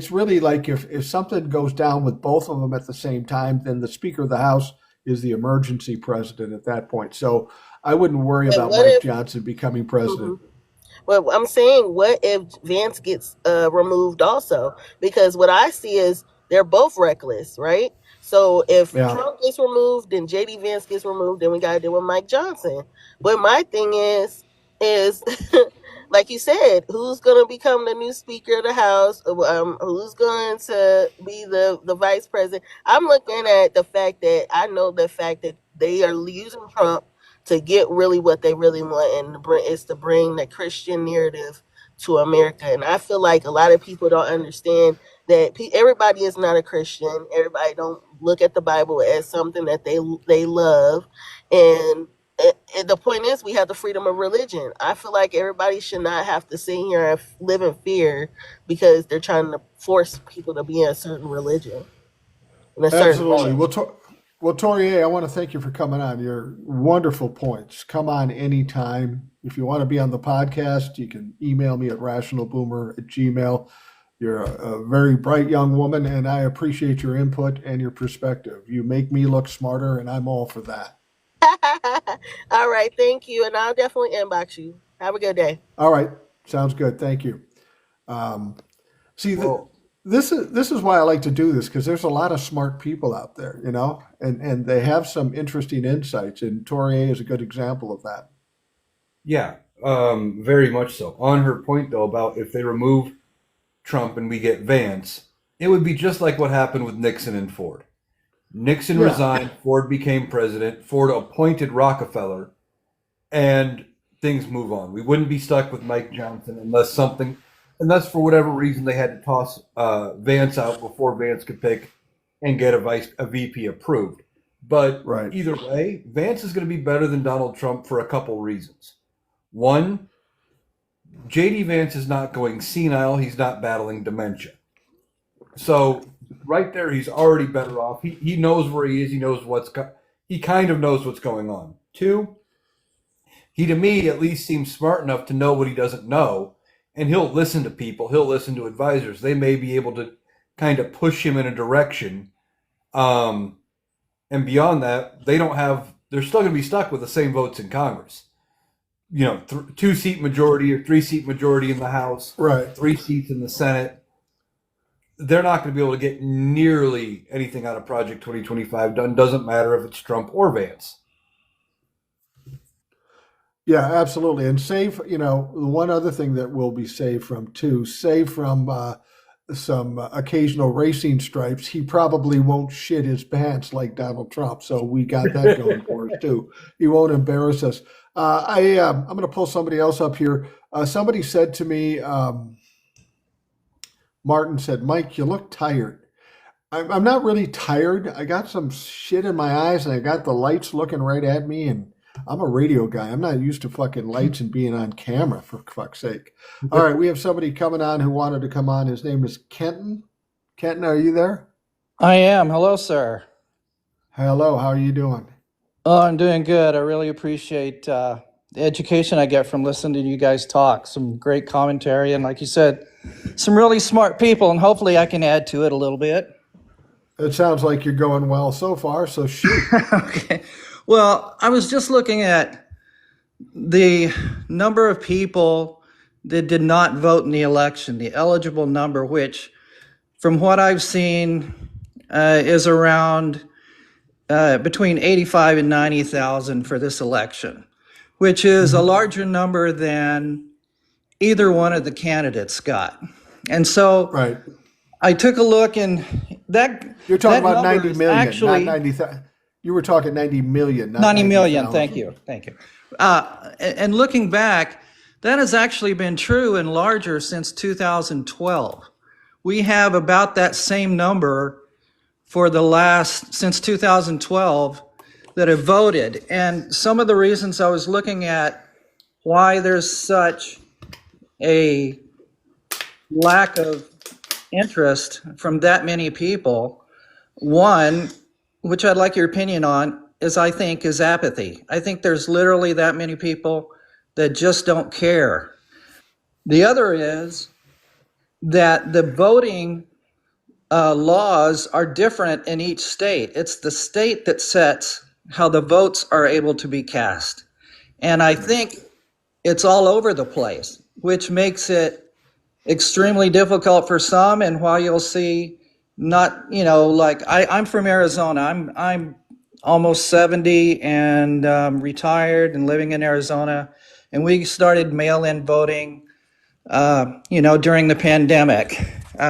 really like if something goes down with both of them at the same time, then the Speaker of the House is the emergency president at that point. So I wouldn't worry about Mike Johnson becoming president. Mm-hmm. Well, I'm saying, what if Vance gets removed also? Because what I see is they're both reckless, right? So if Trump gets removed, then J.D. Vance gets removed, then we got to deal with Mike Johnson. But my thing is like you said, who's going to become the new Speaker of the House? Who's going to be the vice president? I'm looking at the fact that I know the fact that they are using Trump to get really what they really want, and is to bring the Christian narrative to America. And I feel like a lot of people don't understand that everybody is not a Christian. Everybody don't look at the Bible as something that they love. And the point is, we have the freedom of religion. I feel like everybody should not have to sit here and live in fear because they're trying to force people to be in a certain religion. Absolutely. Well, Tori, I want to thank you for coming on. Your wonderful points. Come on anytime. If you want to be on the podcast, you can email me at rationalboomer@gmail.com. You're a very bright young woman, and I appreciate your input and your perspective. You make me look smarter, and I'm all for that. All right. Thank you. And I'll definitely inbox you. Have a good day. All right. Sounds good. Thank you. This is why I like to do this, because there's a lot of smart people out there, and they have some interesting insights, and Tori is a good example of that. Yeah, very much so. On her point, though, about if they remove Trump and we get Vance, it would be just like what happened with Nixon and Ford. Nixon resigned, Ford became president, Ford appointed Rockefeller, and things move on. We wouldn't be stuck with Mike Johnson unless for whatever reason they had to toss Vance out before Vance could pick and get a VP approved. But either way, Vance is going to be better than Donald Trump for a couple reasons. One, J.D. Vance is not going senile. He's not battling dementia. So right there, he's already better off. He knows where he is. He kind of knows what's going on. Two, he to me at least seems smart enough to know what he doesn't know. And he'll listen to people. He'll listen to advisors. They may be able to kind of push him in a direction. And beyond that, they're still going to be stuck with the same votes in Congress. 2-seat majority or 3-seat majority in the House, 3 seats in the Senate. They're not going to be able to get nearly anything out of Project 2025 done. Doesn't matter if it's Trump or Vance. Yeah, absolutely. And save, one other thing that will be saved from some occasional racing stripes. He probably won't shit his pants like Donald Trump. So we got that going for us too. He won't embarrass us. I'm going to pull somebody else up here. Somebody said to me, Martin said, "Mike, you look tired." I'm not really tired. I got some shit in my eyes and I got the lights looking right at me, and I'm a radio guy. I'm not used to fucking lights and being on camera, for fuck's sake. All right, we have somebody coming on who wanted to come on. His name is Kenton. Kenton, are you there? I am. Hello, sir. Hello, how are you doing? Oh, I'm doing good. I really appreciate the education I get from listening to you guys talk. Some great commentary, and like you said, some really smart people, and hopefully I can add to it a little bit. It sounds like you're going well so far, so shoot. Okay. Well, I was just looking at the number of people that did not vote in the election, the eligible number, which from what I've seen is around between 85 and 90,000 for this election, which is a larger number than either one of the candidates got. And so I took a look, and that you're talking about 90 million, actually, not 90,000. You were talking 90 million, not 90 million. 90,000. Thank you. Thank you. And looking back, that has actually been true and larger since 2012. We have about that same number for since 2012 that have voted. And some of the reasons I was looking at why there's such a lack of interest from that many people, one, which I'd like your opinion on, is apathy. I think there's literally that many people that just don't care. The other is that the voting laws are different in each state. It's the state that sets how the votes are able to be cast. And I think it's all over the place, which makes it extremely difficult for some. And while you'll see like I'm from Arizona, I'm almost 70 and retired and living in Arizona. And we started mail-in voting, during the pandemic,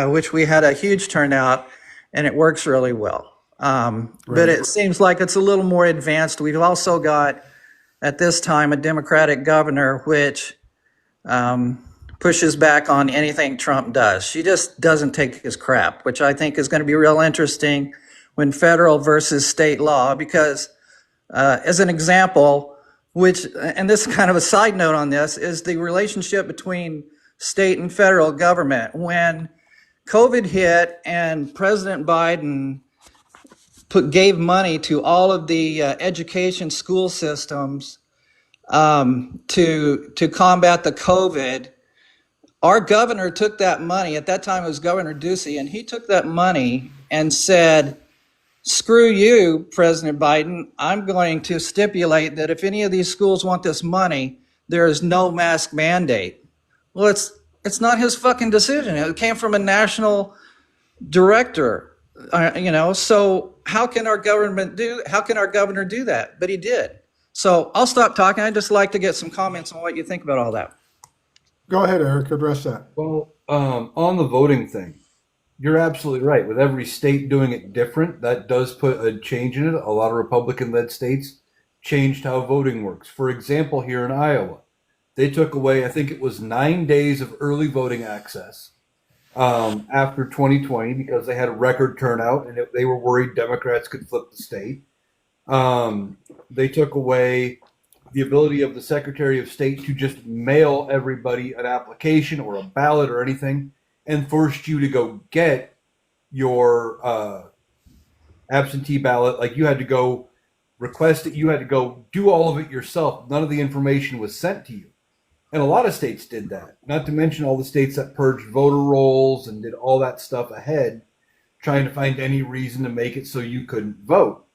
which we had a huge turnout, and it works really well. But it seems like it's a little more advanced. We've also got, at this time, a Democratic governor, which pushes back on anything Trump does. She just doesn't take his crap, which I think is going to be real interesting when federal versus state law, because as an example, and this is kind of a side note on this, is the relationship between state and federal government. When COVID hit and President Biden gave money to all of the education school systems to combat the COVID, our governor took that money. At that time, it was Governor Ducey, and he took that money and said, "Screw you, President Biden. I'm going to stipulate that if any of these schools want this money, there is no mask mandate." Well, it's not his fucking decision. It came from a national director, So how can our governor do that? But he did. So I'll stop talking. I'd just like to get some comments on what you think about all that. Go ahead, Eric. Address that. Well, on the voting thing, you're absolutely right. With every state doing it different, that does put a change in it. A lot of Republican-led states changed how voting works. For example, here in Iowa, they took away, I think it was 9 days of early voting access after 2020 because they had a record turnout and they were worried Democrats could flip the state. They took away the ability of the Secretary of State to just mail everybody an application or a ballot or anything, and forced you to go get your absentee ballot. Like, you had to go request it. You had to go do all of it yourself. None of the information was sent to you. And a lot of states did that, not to mention all the states that purged voter rolls and did all that stuff ahead, trying to find any reason to make it so you couldn't vote.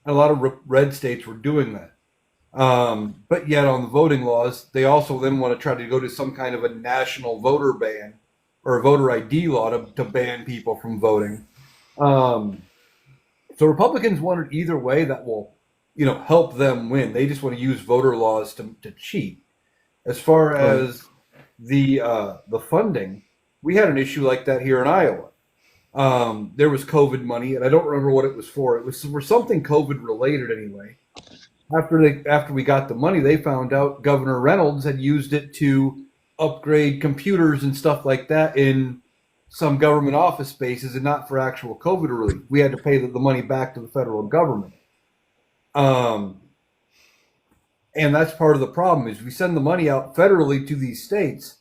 And a lot of red states were doing that. But yet on the voting laws, they also then want to try to go to some kind of a national voter ban or a voter ID law to ban people from voting. So Republicans wanted either way that will, help them win. They just want to use voter laws to cheat. As far as the funding, we had an issue like that here in Iowa. There was COVID money, and I don't remember what it was for. It was for something COVID related anyway. After we got the money, they found out Governor Reynolds had used it to upgrade computers and stuff like that in some government office spaces and not for actual COVID relief. We had to pay the money back to the federal government. And that's part of the problem is we send the money out federally to these states,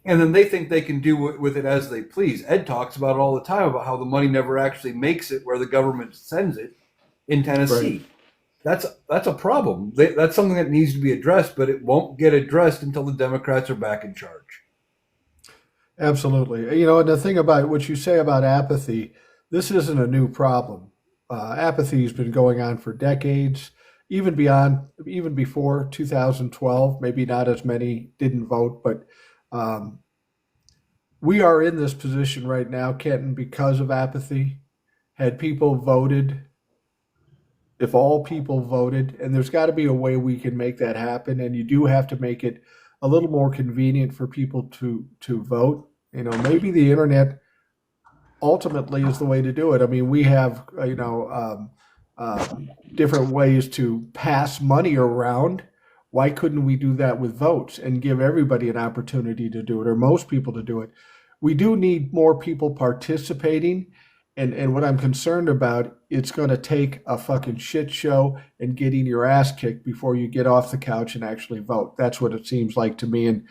and then they think they can do with it as they please. Ed talks about it all the time about how the money never actually makes it where the government sends it in Tennessee. Right. That's a problem. That's something that needs to be addressed, but it won't get addressed until the Democrats are back in charge. Absolutely. And the thing about what you say about apathy, this isn't a new problem. Apathy has been going on for decades, even before 2012. Maybe not as many didn't vote, but we are in this position right now, Kenton, because of apathy. Had people voted, if all people voted, and there's got to be a way we can make that happen, and you do have to make it a little more convenient for people to vote. Maybe the internet ultimately is the way to do it. I mean, we have different ways to pass money around. Why couldn't we do that with votes and give everybody an opportunity to do it, or most people to do it? We do need more people participating. And what I'm concerned about, it's going to take a fucking shit show and getting your ass kicked before you get off the couch and actually vote. That's what it seems like to me. And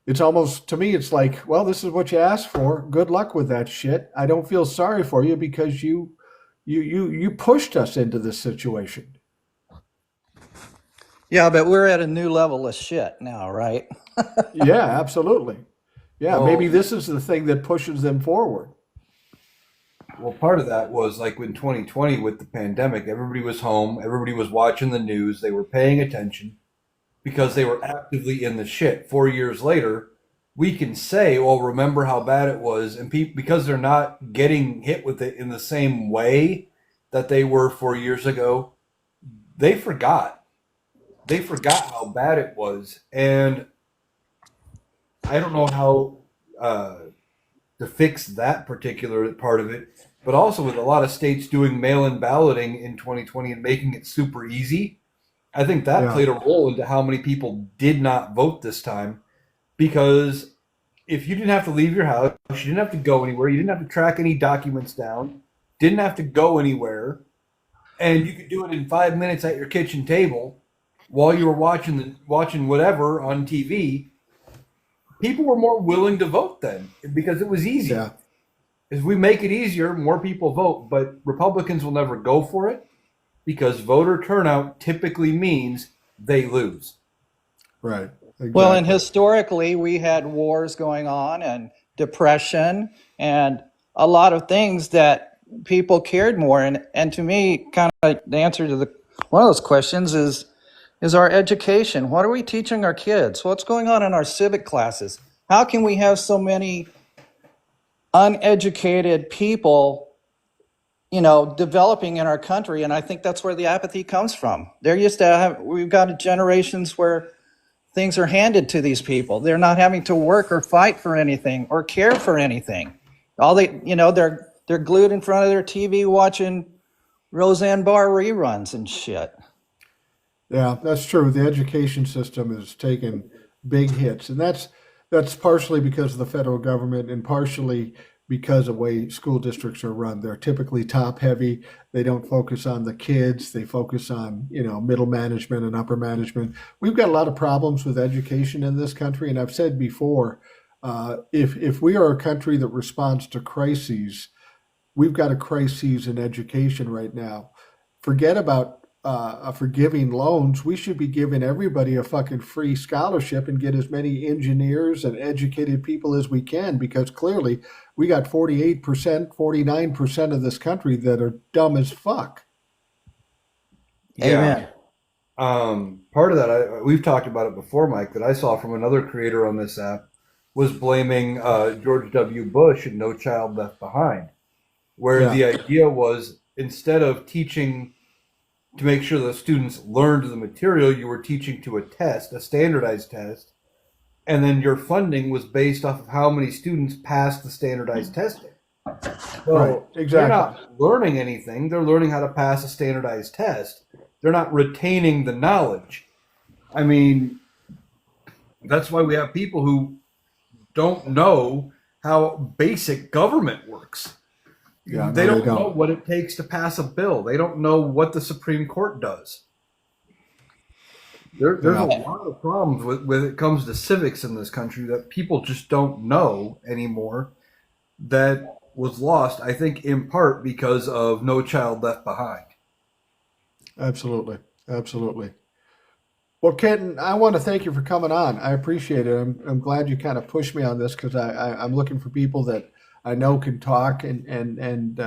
it's almost, to me, it's like, well, this is what you asked for. Good luck with that shit. I don't feel sorry for you because you pushed us into this situation. Yeah, but we're at a new level of shit now, right? Yeah, absolutely. Yeah, Well, maybe this is the thing that pushes them forward. Well, part of that was like in 2020 with the pandemic, everybody was home, everybody was watching the news, they were paying attention because they were actively in the shit. 4 years later, we can say, well, remember how bad it was. And because they're not getting hit with it in the same way that they were 4 years ago, they forgot. They forgot how bad it was. And I don't know how to fix that particular part of it, but also with a lot of states doing mail-in balloting in 2020 and making it super easy, I think that Yeah. played a role into how many people did not vote this time. Because if you didn't have to leave your house, you didn't have to go anywhere, you didn't have to track any documents down, didn't have to go anywhere, and you could do it in 5 minutes at your kitchen table while you were watching whatever on TV, people were more willing to vote then because it was easy. Yeah. As we make it easier, more people vote, but Republicans will never go for it because voter turnout typically means they lose. Right. Exactly. Well, and historically, we had wars going on and depression and a lot of things that people cared more. And to me, kind of the answer to one of those questions is our education. What are we teaching our kids? What's going on in our civic classes? How can we have so many uneducated people, developing in our country? And I think that's where the apathy comes from. We've got generations where things are handed to these people. They're not having to work or fight for anything or care for anything. They're glued in front of their TV watching Roseanne Barr reruns and shit. Yeah, that's true. The education system has taken big hits, and that's partially because of the federal government and partially because of the way school districts are run. They're typically top heavy. They don't focus on the kids. They focus on, middle management and upper management. We've got a lot of problems with education in this country, and I've said before, if we are a country that responds to crises, we've got a crisis in education right now. Forget about forgiving loans. We should be giving everybody a fucking free scholarship and get as many engineers and educated people as we can, because clearly we got 48%, 49% of this country that are dumb as fuck. Amen. Part of that, we've talked about it before, Mike, that I saw from another creator on this app was blaming George W. Bush and No Child Left Behind, where the idea was instead of teaching to make sure the students learned the material, you were teaching to a test, a standardized test, and then your funding was based off of how many students passed the standardized testing. So Right, exactly. They're not learning anything. They're learning how to pass a standardized test. They're not retaining the knowledge. I mean, that's why we have people who don't know how basic government works. Yeah, They no, don't know what it takes to pass a bill. They don't know what the Supreme Court does. There's a lot of problems when it comes to civics in this country that people just don't know anymore. That was lost, I think, in part because of No Child Left Behind. Absolutely. Absolutely. Well, Kenton, I want to thank you for coming on. I appreciate it. I'm glad you kind of pushed me on this because I'm looking for people that I know can talk and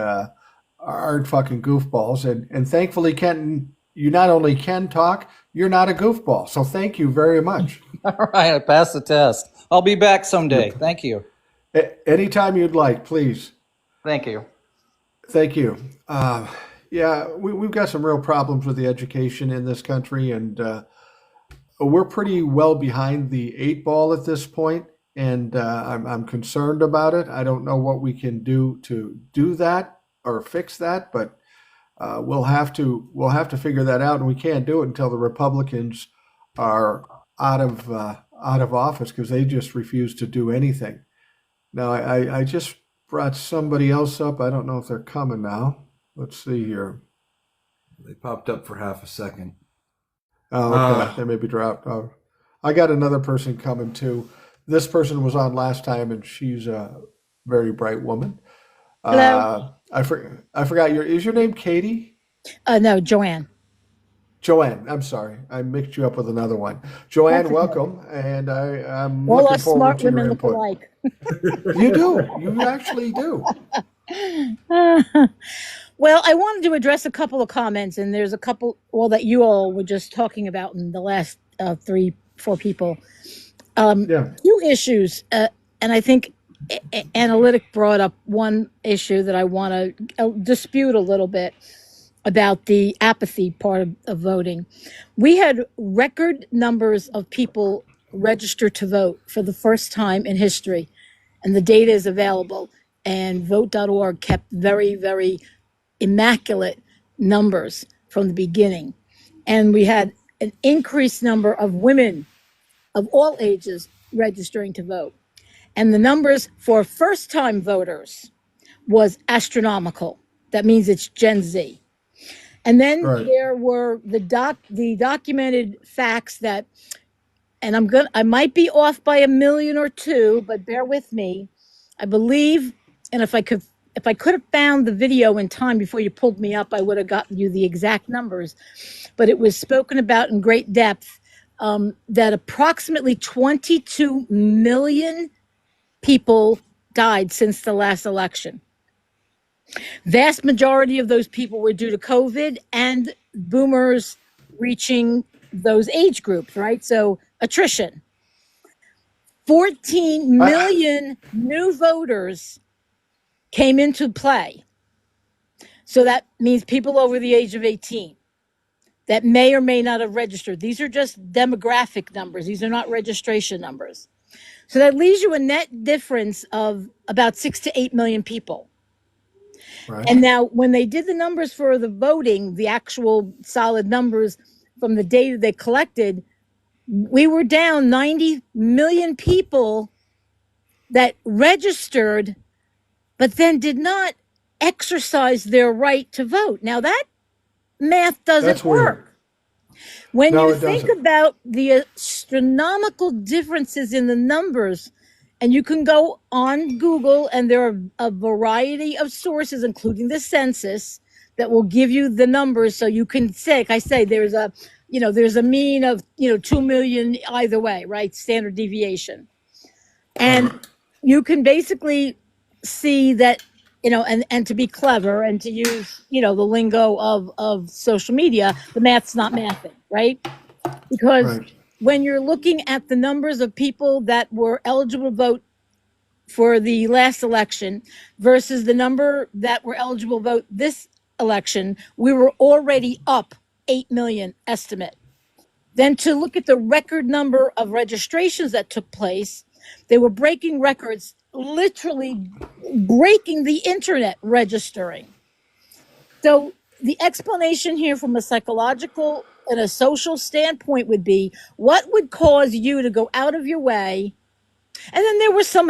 aren't fucking goofballs. And thankfully, Kenton, you not only can talk, you're not a goofball. So thank you very much. All right, I passed the test. I'll be back someday. Thank you. Anytime you'd like, please. Thank you. Thank you. We've got some real problems with the education in this country, and we're pretty well behind the eight ball at this point, and I'm concerned about it. I don't know what we can do to do that or fix that, but we'll have to figure that out, and we can't do it until the Republicans are out of office because they just refuse to do anything. Now, I just brought somebody else up. I don't know if they're coming now. Let's see here. They popped up for half a second. Oh, okay. They may be dropped. Oh, I got another person coming too. This person was on last time, and she's a very bright woman. Hello. I forgot is your name Katie? No, Joanne. Joanne. I'm sorry, I mixed you up with another one. Joanne, That's okay. welcome, and I'm All looking us forward smart to your women look input. alike. You do. You actually do. Well, I wanted to address a couple of comments, and there's a couple, well, that you all were just talking about in the last 3-4 people. Yeah. Two issues, and I think Analytic brought up one issue that I want to dispute a little bit about the apathy part of voting. We had record numbers of people registered to vote for the first time in history, and the data is available. And vote.org kept very, very immaculate numbers from the beginning. And we had an increased number of women of all ages registering to vote. And the numbers for first-time voters was astronomical. That means it's Gen Z. And then Right. there were the documented facts that, and I might be off by 1 million or 2, but bear with me. I believe, and if I could have found the video in time before you pulled me up, I would have gotten you the exact numbers. But it was spoken about in great depth that approximately 22 million people died since the last election. Vast majority of those people were due to COVID and boomers reaching those age groups, right? So attrition. 14 million new voters came into play. So that means people over the age of 18 that may or may not have registered. These are just demographic numbers. These are not registration numbers. So that leaves you a net difference of about 6 to 8 million people. Right. And now when they did the numbers for the voting, the actual solid numbers from the data they collected, we were down 90 million people that registered, but then did not exercise their right to vote. Now that math doesn't That's weird. work. When No, you it think doesn't. about the astronomical differences in the numbers, and you can go on Google, and there are a variety of sources, including the census, that will give you the numbers. So you can say, like I say, there's a mean of 2 million either way, right? Standard deviation. And you can basically see that, and to be clever and to use, the lingo of social media, the math's not mathing, right? Because Right. when you're looking at the numbers of people that were eligible to vote for the last election versus the number that were eligible to vote this election, we were already up 8 million estimate. Then to look at the record number of registrations that took place, they were breaking records, literally breaking the internet registering. So the explanation here from a psychological and a social standpoint would be, what would cause you to go out of your way? And then there were some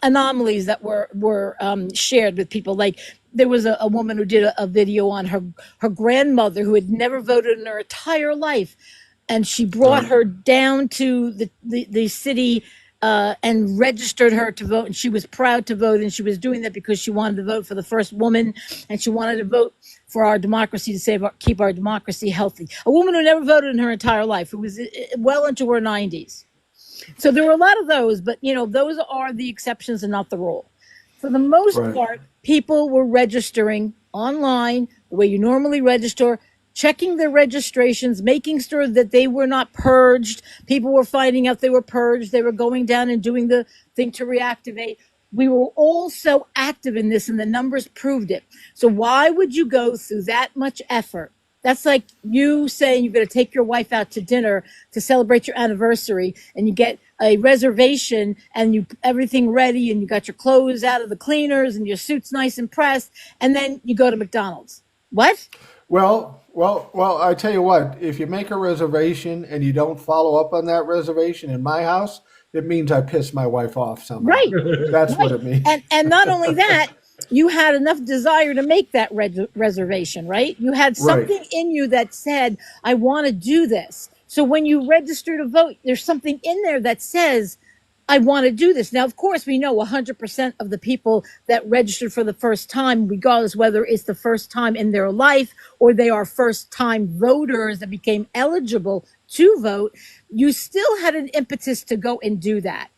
anomalies that were shared with people. Like there was a woman who did a video on her grandmother who had never voted in her entire life. And she brought her down to the city and registered her to vote. And she was proud to vote. And she was doing that because she wanted to vote for the first woman. And she wanted to vote for our democracy to keep our democracy healthy. A woman who never voted in her entire life, who was well into her 90s. So there were a lot of those, but those are the exceptions and not the rule. For the most part, people were registering online the way you normally register, checking their registrations, making sure that they were not purged. People were finding out they were purged. They were going down and doing the thing to reactivate. We were all so active in this, and the numbers proved it. So why would you go through that much effort? That's like you saying you're going to take your wife out to dinner to celebrate your anniversary, and you get a reservation and you everything ready, and you got your clothes out of the cleaners and your suit's nice and pressed, and then you go to McDonald's. What? Well, I tell you what, if you make a reservation and you don't follow up on that reservation in my house, it means I pissed my wife off somehow. Right. That's what Right. it means. And not only that, you had enough desire to make that reservation, right? You had Right. something in you that said, I want to do this. So when you register to vote, there's something in there that says, I want to do this. Now, of course, we know 100% of the people that registered for the first time, regardless whether it's the first time in their life or they are first time voters that became eligible to vote, you still had an impetus to go and do that.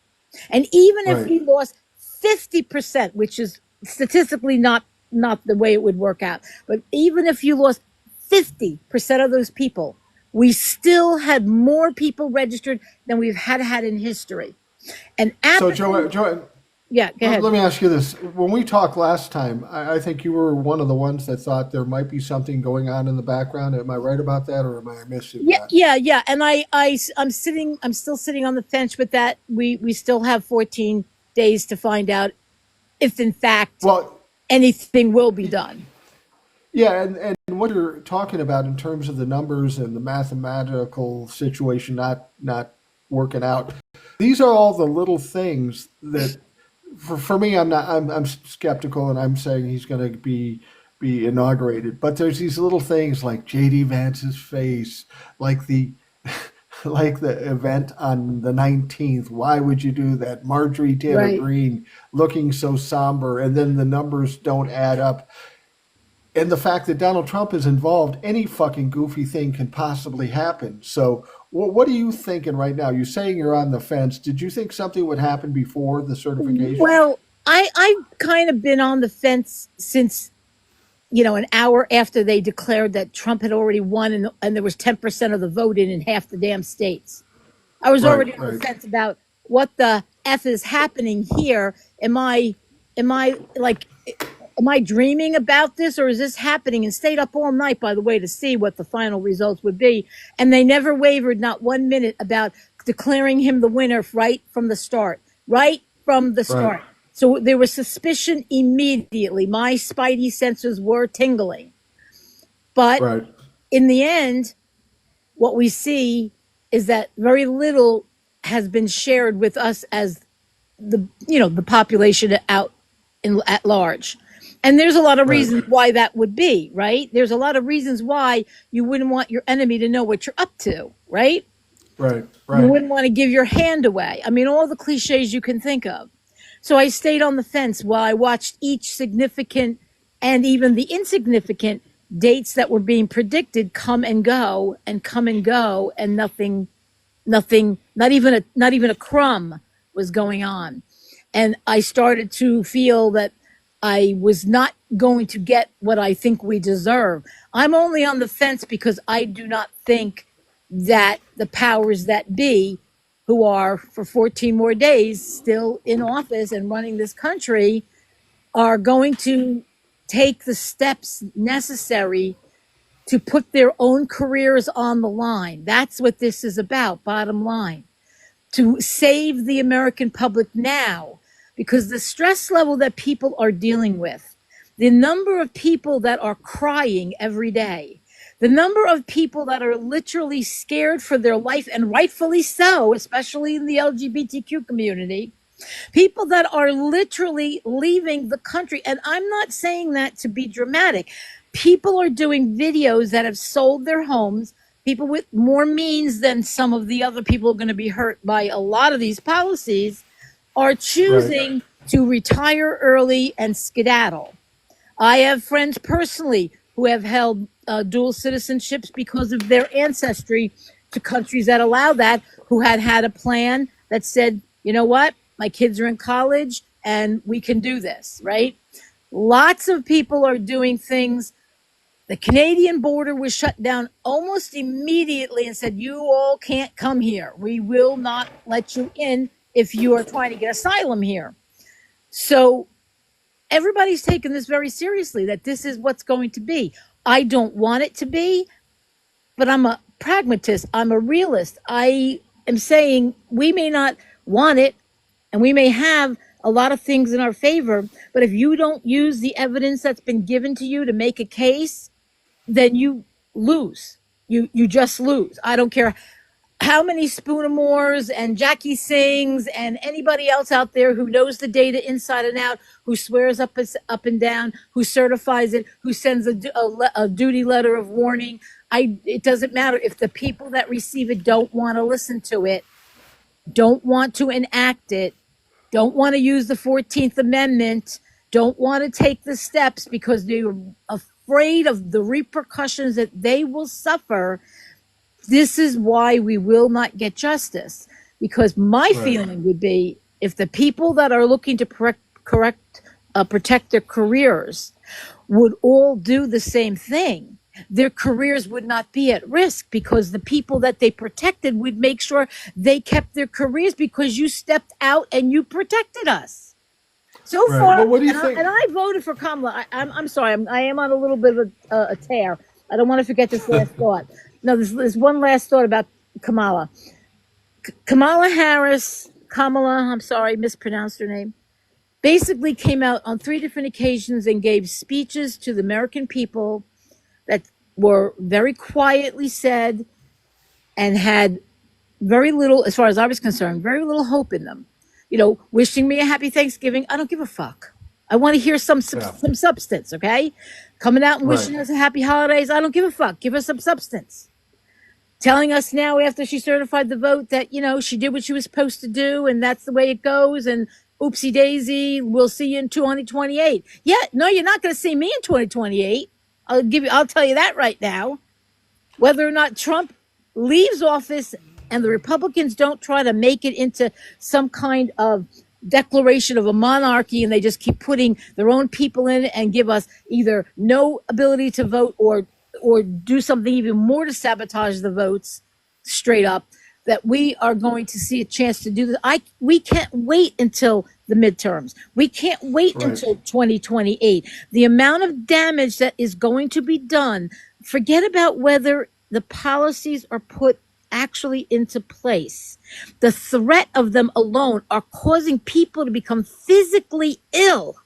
And even if Right. we lost 50%, which is statistically not the way it would work out, but even if you lost 50% of those people, we still had more people registered than we've had in history. And So, apathy, Joanne, yeah, go ahead. let me ask you this. When we talked last time, I think you were one of the ones that thought there might be something going on in the background. Am I right about that, or am I missing Yeah, that? yeah. And I'm still sitting on the fence with that. We still have 14 days to find out if in fact Well, anything will be done. yeah, and what you're talking about in terms of the numbers and the mathematical situation not working out, these are all the little things that, for me, I'm skeptical, and I'm saying he's going to be inaugurated. But there's these little things like J.D. Vance's face, like the like the event on the 19th. Why would you do that? Marjorie Taylor Right. Greene looking so somber, and then the numbers don't add up. And the fact that Donald Trump is involved, any fucking goofy thing can possibly happen. So, what are you thinking right now? You're saying you're on the fence. Did you think something would happen before the certification? Well, I've kind of been on the fence since, an hour after they declared that Trump had already won and there was 10% of the vote in half the damn states. I was already on the Right. fence about what the F is happening here. Am I dreaming about this, or is this happening? And stayed up all night, by the way, to see what the final results would be. And they never wavered, not 1 minute, about declaring him the winner right from the start. Right from the start. So there was suspicion immediately. My spidey senses were tingling. But Right. in the end, what we see is that very little has been shared with us as the population at large. And there's a lot of Right. reasons why that would be, right? There's a lot of reasons why you wouldn't want your enemy to know what you're up to, right? Right. You Right. wouldn't want to give your hand away. I mean, all the cliches you can think of. So I stayed on the fence while I watched each significant and even the insignificant dates that were being predicted come and go, and nothing, not even a crumb was going on. And I started to feel that I was not going to get what I think we deserve. I'm only on the fence because I do not think that the powers that be, who are for 14 more days still in office and running this country, are going to take the steps necessary to put their own careers on the line. That's what this is about, bottom line. To save the American public now, because the stress level that people are dealing with, the number of people that are crying every day, the number of people that are literally scared for their life, and rightfully so, especially in the LGBTQ community, people that are literally leaving the country. And I'm not saying that to be dramatic. People are doing videos that have sold their homes. People with more means than some of the other people who are going to be hurt by a lot of these policies are choosing to retire early and skedaddle. I have friends personally who have held dual citizenships because of their ancestry to countries that allow that, who had a plan that said, you know what, my kids are in college and we can do this, right? Lots of people are doing things. The Canadian border was shut down almost immediately and said, you all can't come here. We will not let you in if you are trying to get asylum here. So everybody's taking this very seriously, that this is what's going to be. I don't want it to be, but I'm a pragmatist. I'm a realist. I am saying we may not want it, and we may have a lot of things in our favor, but if you don't use the evidence that's been given to you to make a case, then you lose. You just lose. I don't care how many Spoonamores and Jackie Sings and anybody else out there who knows the data inside and out, who swears up and down, who certifies it, who sends a duty letter of warning. It doesn't matter if the people that receive it don't want to listen to it, don't want to enact it, don't want to use the 14th Amendment, don't want to take the steps because they're afraid of the repercussions that they will suffer. This is why we will not get justice. Because my feeling would be, if the people that are looking to protect their careers would all do the same thing, their careers would not be at risk, because the people that they protected would make sure they kept their careers, because you stepped out and you protected us. So far, Well, what do you think? And I voted for Kamala. I'm sorry, I am on a little bit of a tear. I don't want to forget this last thought. No, there's one last thought about Kamala. Kamala, I'm sorry, mispronounced her name, basically came out on 3 different occasions and gave speeches to the American people that were very quietly said and had very little, as far as I was concerned, very little hope in them. Wishing me a happy Thanksgiving. I don't give a fuck. I want to hear some substance, okay? Coming out and wishing us a happy holidays. I don't give a fuck. Give us some substance. Telling us now, after she certified the vote, that, she did what she was supposed to do and that's the way it goes, and oopsie daisy, we'll see you in 2028. Yeah, no, you're not going to see me in 2028. I'll tell you that right now. Whether or not Trump leaves office and the Republicans don't try to make it into some kind of declaration of a monarchy, and they just keep putting their own people in it and give us either no ability to vote or do something even more to sabotage the votes straight up, that we are going to see a chance to do this. We can't wait until the midterms. We can't wait until 2028. The amount of damage that is going to be done, forget about whether the policies are put actually into place. The threat of them alone are causing people to become physically ill.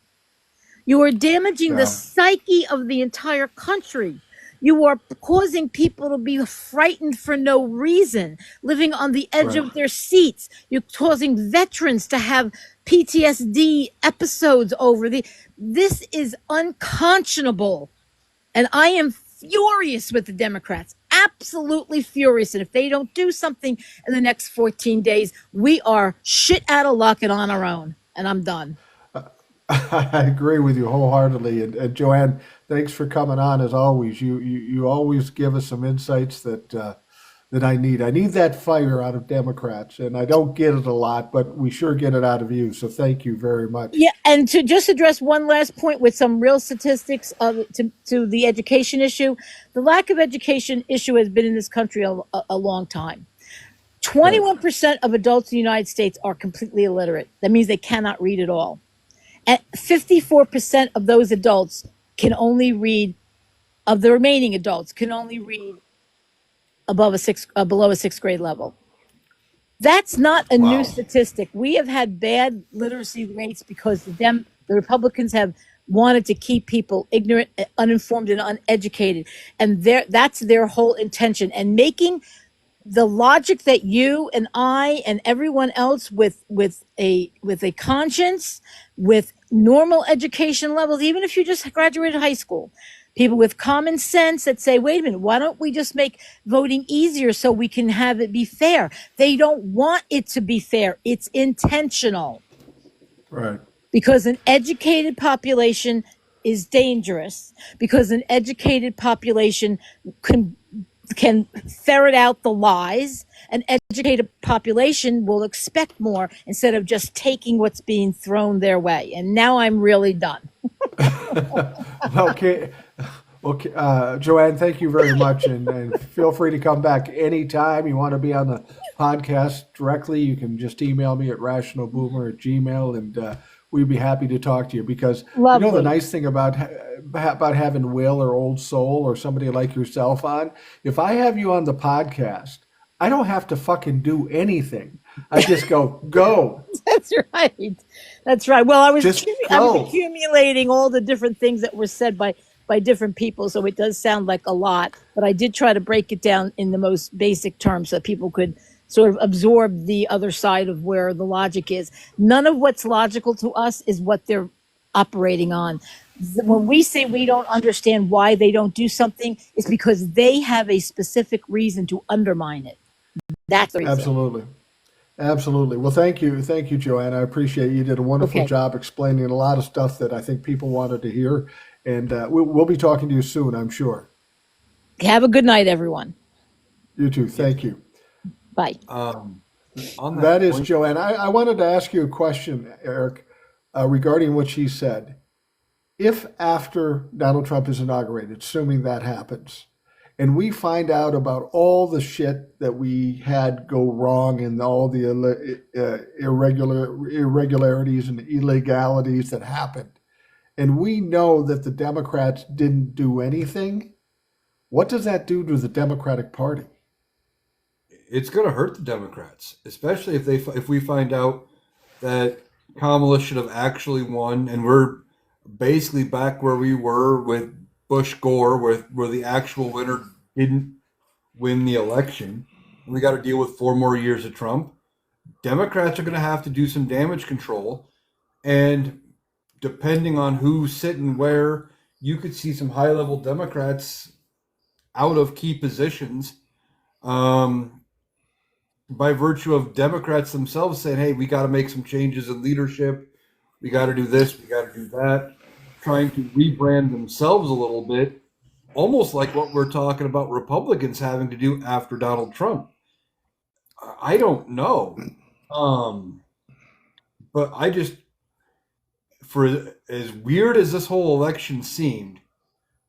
You are damaging the psyche of the entire country. You are causing people to be frightened for no reason, living on the edge of their seats. You're causing veterans to have PTSD episodes over this is unconscionable. And I am furious with the Democrats, absolutely furious. And if they don't do something in the next 14 days, we are shit out of luck and on our own. And I'm done. I agree with you wholeheartedly. And Joanne, thanks for coming on as always. You always give us some insights that I need. I need that fire out of Democrats, and I don't get it a lot, but we sure get it out of you. So thank you very much. Yeah, and to just address one last point with some real statistics to the education issue, the lack of education issue has been in this country a long time. 21% of adults in the United States are completely illiterate. That means they cannot read at all. And 54% of those adults can only read, of the remaining adults, can only read below a 6th grade level. That's not a new statistic. We have had bad literacy rates because the Republicans have wanted to keep people ignorant, uninformed, and uneducated. And that's their whole intention. And making the logic that you and I and everyone else with a conscience, with normal education levels, even if you just graduated high school, people with common sense that say, wait a minute, why don't we just make voting easier so we can have it be fair? They don't want it to be fair. It's intentional. Right. Because an educated population is dangerous, because an educated population can ferret out the lies. An educated population will expect more instead of just taking what's being thrown their way. And now I'm really done. Okay. Joanne, thank you very much. And feel free to come back anytime you want to be on the podcast directly. You can just email me at rationalboomer@gmail.com, and we'd be happy to talk to you, because Lovely. the nice thing about having Will or Old Soul or somebody like yourself on, if I have you on the podcast, I don't have to fucking do anything. I just go. That's right. That's right. Well, I was Just go. accumulating all the different things that were said by by different people, so it does sound like a lot, but I did try to break it down in the most basic terms so that people could sort of absorb the other side of where the logic is. None of what's logical to us is what they're operating on. When we say we don't understand why they don't do something, it's because they have a specific reason to undermine it. That's the reason. Absolutely. Absolutely. Well, thank you. Thank you, Joanne. I appreciate it. You did a wonderful Okay. job explaining a lot of stuff that I think people wanted to hear. And we'll be talking to you soon, I'm sure. Have a good night, everyone. You too. Thank you. Bye. On that That is point, Joanne. I wanted to ask you a question, Eric, regarding what she said. If after Donald Trump is inaugurated, assuming that happens, and we find out about all the shit that we had go wrong and all the irregularities and illegalities that happened, and we know that the Democrats didn't do anything, what does that do to the Democratic Party? it's going to hurt the Democrats, especially if we find out that Kamala should have actually won, and we're basically back where we were with Bush Gore, where the actual winner didn't win the election. And we got to deal with 4 more years of Trump. Democrats are going to have to do some damage control, and depending on who's sitting where, you could see some high-level Democrats out of key positions. By virtue of Democrats themselves saying, hey, we got to make some changes in leadership. We got to do this. We got to do that. Trying to rebrand themselves a little bit, almost like what we're talking about Republicans having to do after Donald Trump. I don't know. But I just, for as weird as this whole election seemed,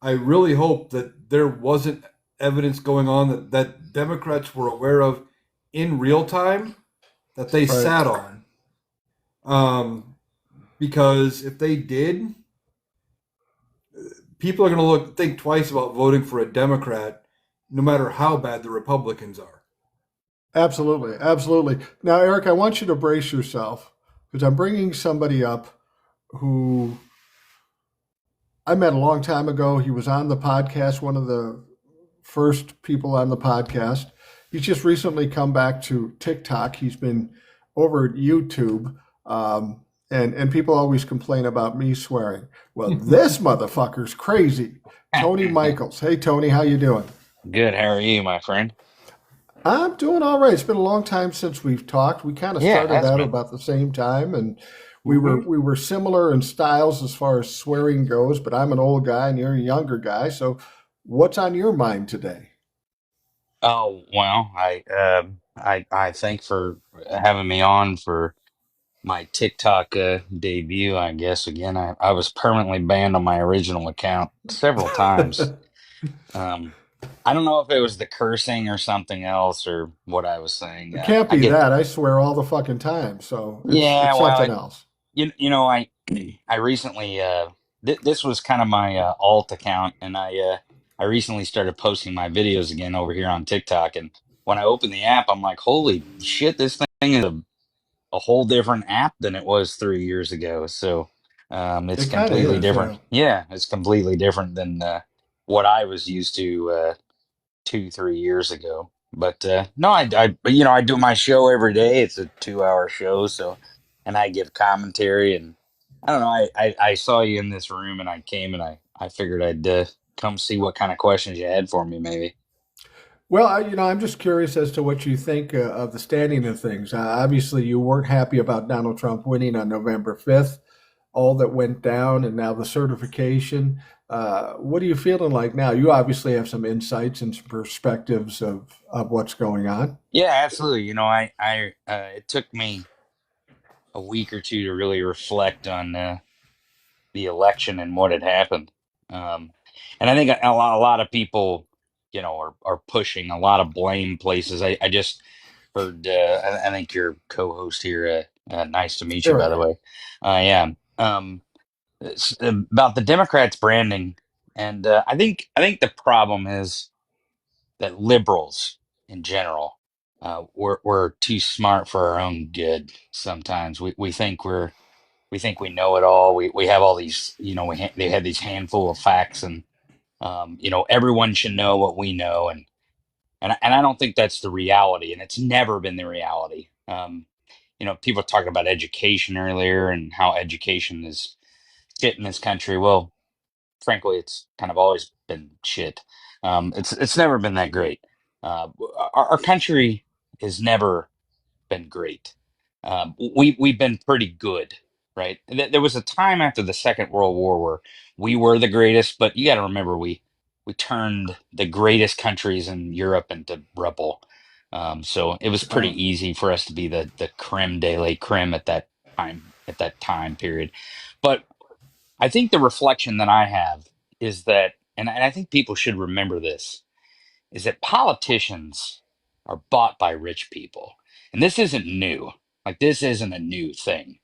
I really hope that there wasn't evidence going on that Democrats were aware of in real time that they sat on. Because if they did, people are going to think twice about voting for a Democrat, no matter how bad the Republicans are. Absolutely. Absolutely. Now, Eric, I want you to brace yourself because I'm bringing somebody up who I met a long time ago. He was on the podcast, one of the first people on the podcast. He's just recently come back to TikTok. He's been over at YouTube, and people always complain about me swearing. Well, this motherfucker's crazy. Tony Michaels. Hey, Tony, how you doing? Good. How are you, my friend? I'm doing all right. It's been a long time since we've talked. We kind of Yeah, it started has out been. about the same time, and we were similar in styles as far as swearing goes. But I'm an old guy, and you're a younger guy. So, what's on your mind today? Oh, well, I thank for having me on for my TikTok debut. I guess again, I was permanently banned on my original account several times. Um, I don't know if it was the cursing or something else or what I was saying. It can't I be get that. I swear all the fucking time. So Yeah, it's well, something else. I I recently this was kind of my alt account, and I recently started posting my videos again over here on TikTok. And when I opened the app, I'm like, holy shit, this thing is a whole different app than it was 3 years ago. So it's It kind of completely is. different. Yeah. Yeah, it's completely different than what I was used to 2, 3 years ago. But no, I do my show every day. It's a 2 hour show, so and I give commentary. And I don't know. I saw you in this room, and I came, and I figured I'd come see what kind of questions you had for me, maybe. Well, I'm just curious as to what you think of the standing of things. Obviously, you weren't happy about Donald Trump winning on November 5th, all that went down, and now the certification. What are you feeling like now? You obviously have some insights and some perspectives of what's going on. Yeah, absolutely. I it took me a week or two to really reflect on the election and what had happened. And I think a lot of people, are pushing a lot of blame places. I just heard, I think your co-host here, nice to meet you, by the Eric. way. Yeah. It's about the Democrats branding. And I think the problem is that liberals in general, we're too smart for our own good. Sometimes we think we know it all. We have all these, they had these handful of facts, and Everyone should know what we know, and I don't think that's the reality, and it's never been the reality. People were talking about education earlier and how education is shit in this country. Well, frankly, it's kind of always been shit. It's never been that great. Our country has never been great. We've been pretty good, right? There was a time after the Second World War where we were the greatest, but you got to remember we turned the greatest countries in Europe into rubble. So it was pretty Oh, easy for us to be the creme de la creme at that time period. But I think the reflection that I have is that, and I think people should remember this, is that politicians are bought by rich people. And this isn't new. Like, this isn't a new thing.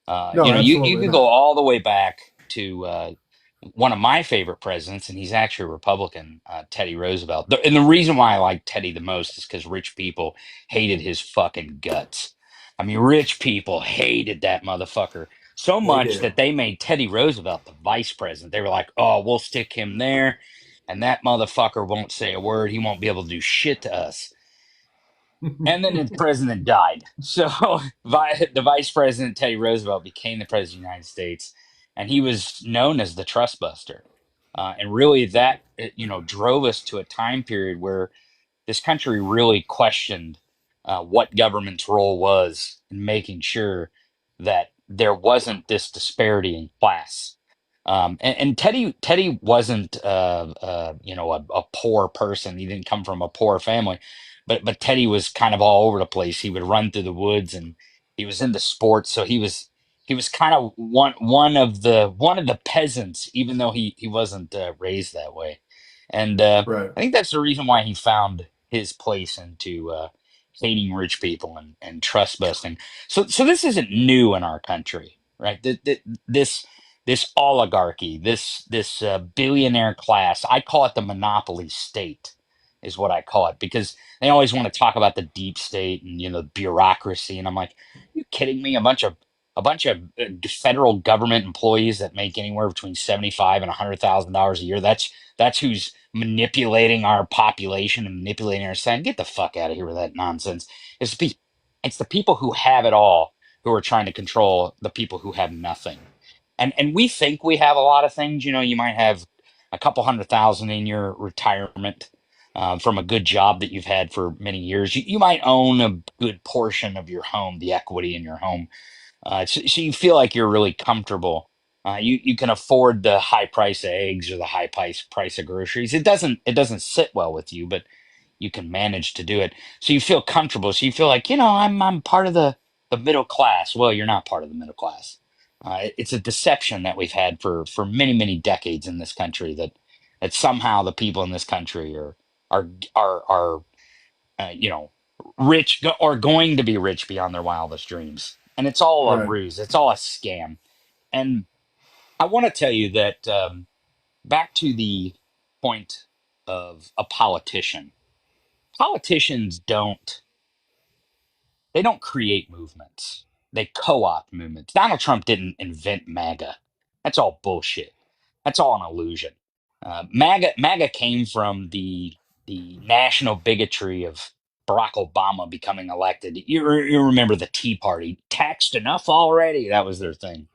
no, You absolutely could go not. all the way back to one of my favorite presidents, and he's actually a Republican, Teddy Roosevelt. And the reason why I like Teddy the most is because rich people hated his fucking guts. I mean, rich people hated that motherfucker so They much do. that they made Teddy Roosevelt the vice president. They were like, oh, we'll stick him there, and that motherfucker won't say a word. He won't be able to do shit to us. And then the president died. So the vice president, Teddy Roosevelt, became the president of the United States. And he was known as the trust buster. And really, that drove us to a time period where this country really questioned what government's role was in making sure that there wasn't this disparity in class. And Teddy wasn't a poor person. He didn't come from a poor family, but Teddy was kind of all over the place. He would run through the woods, and he was into sports, so he was kind of one of the peasants, even though he wasn't raised that way. And Right, I think that's the reason why he found his place into hating rich people and trust busting. So this isn't new in our country, right? This oligarchy, this billionaire class. I call it the monopoly state, is what I call it, because they always want to talk about the deep state and bureaucracy, and I'm like, you kidding me? A bunch of federal government employees that make anywhere between 75 and $100,000 a year. That's who's manipulating our population and manipulating our society. Get the fuck out of here with that nonsense. It's the people who have it all who are trying to control the people who have nothing. And we think we have a lot of things. You might have a couple 100,000 in your retirement from a good job that you've had for many years. You might own a good portion of your home, the equity in your home, so you feel like you're really comfortable. You can afford the high price of eggs or the high price of groceries. It doesn't sit well with you, but you can manage to do it. So you feel comfortable. So you feel like, I'm part of the middle class. Well, you're not part of the middle class. It's a deception that we've had for many, many decades in this country, that somehow the people in this country are rich, or going to be rich beyond their wildest dreams. And it's all a right. ruse. It's all a scam. And I want to tell you that, back to the point of a politician. Politicians don't create movements. They co-opt movements. Donald Trump didn't invent MAGA. That's all bullshit. That's all an illusion. MAGA came from the national bigotry of Barack Obama becoming elected. You remember the Tea Party? Taxed enough already? That was their thing.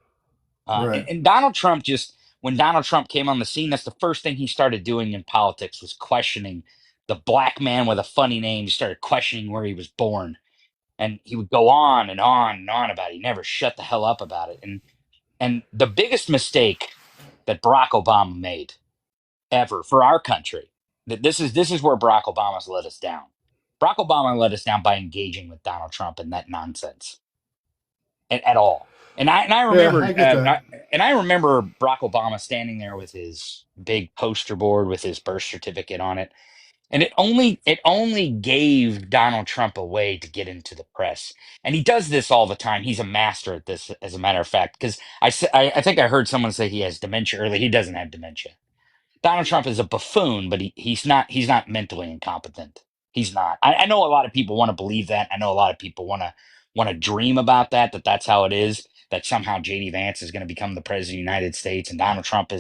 And, Right. and Donald Trump, just when Donald Trump came on the scene, that's the first thing he started doing in politics, was questioning the black man with a funny name. He started questioning where he was born, and he would go on and on and on about it. He never shut the hell up about it. And the biggest mistake that Barack Obama made ever for our country, that this is where Barack Obama's let us down. Barack Obama let us down by engaging with Donald Trump and that nonsense at all. And I Yeah, remember I get that. I remember Barack Obama standing there with his big poster board with his birth certificate on it, and it only gave Donald Trump a way to get into the press. And he does this all the time. He's a master at this, as a matter of fact. Because I think I heard someone say he has dementia early. He doesn't have dementia. Donald Trump is a buffoon, but he's not mentally incompetent. He's not. I know a lot of people want to believe that. I know a lot of people want to dream about that's how it is. That somehow JD Vance is going to become the president of the United States, and Donald Trump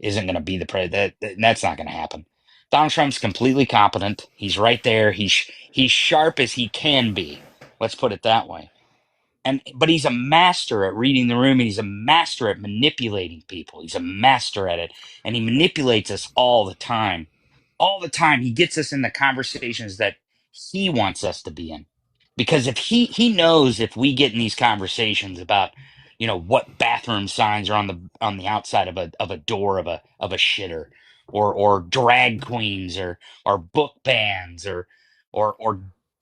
isn't going to be the president. That's not going to happen. Donald Trump's completely competent. He's right there. He's sharp as he can be. Let's put it that way. But he's a master at reading the room, and he's a master at manipulating people. He's a master at it, and he manipulates us all the time. All the time, he gets us in the conversations that he wants us to be in. Because if he knows, if we get in these conversations about, what bathroom signs are on the outside of a door of a shitter, or drag queens, or book bans, or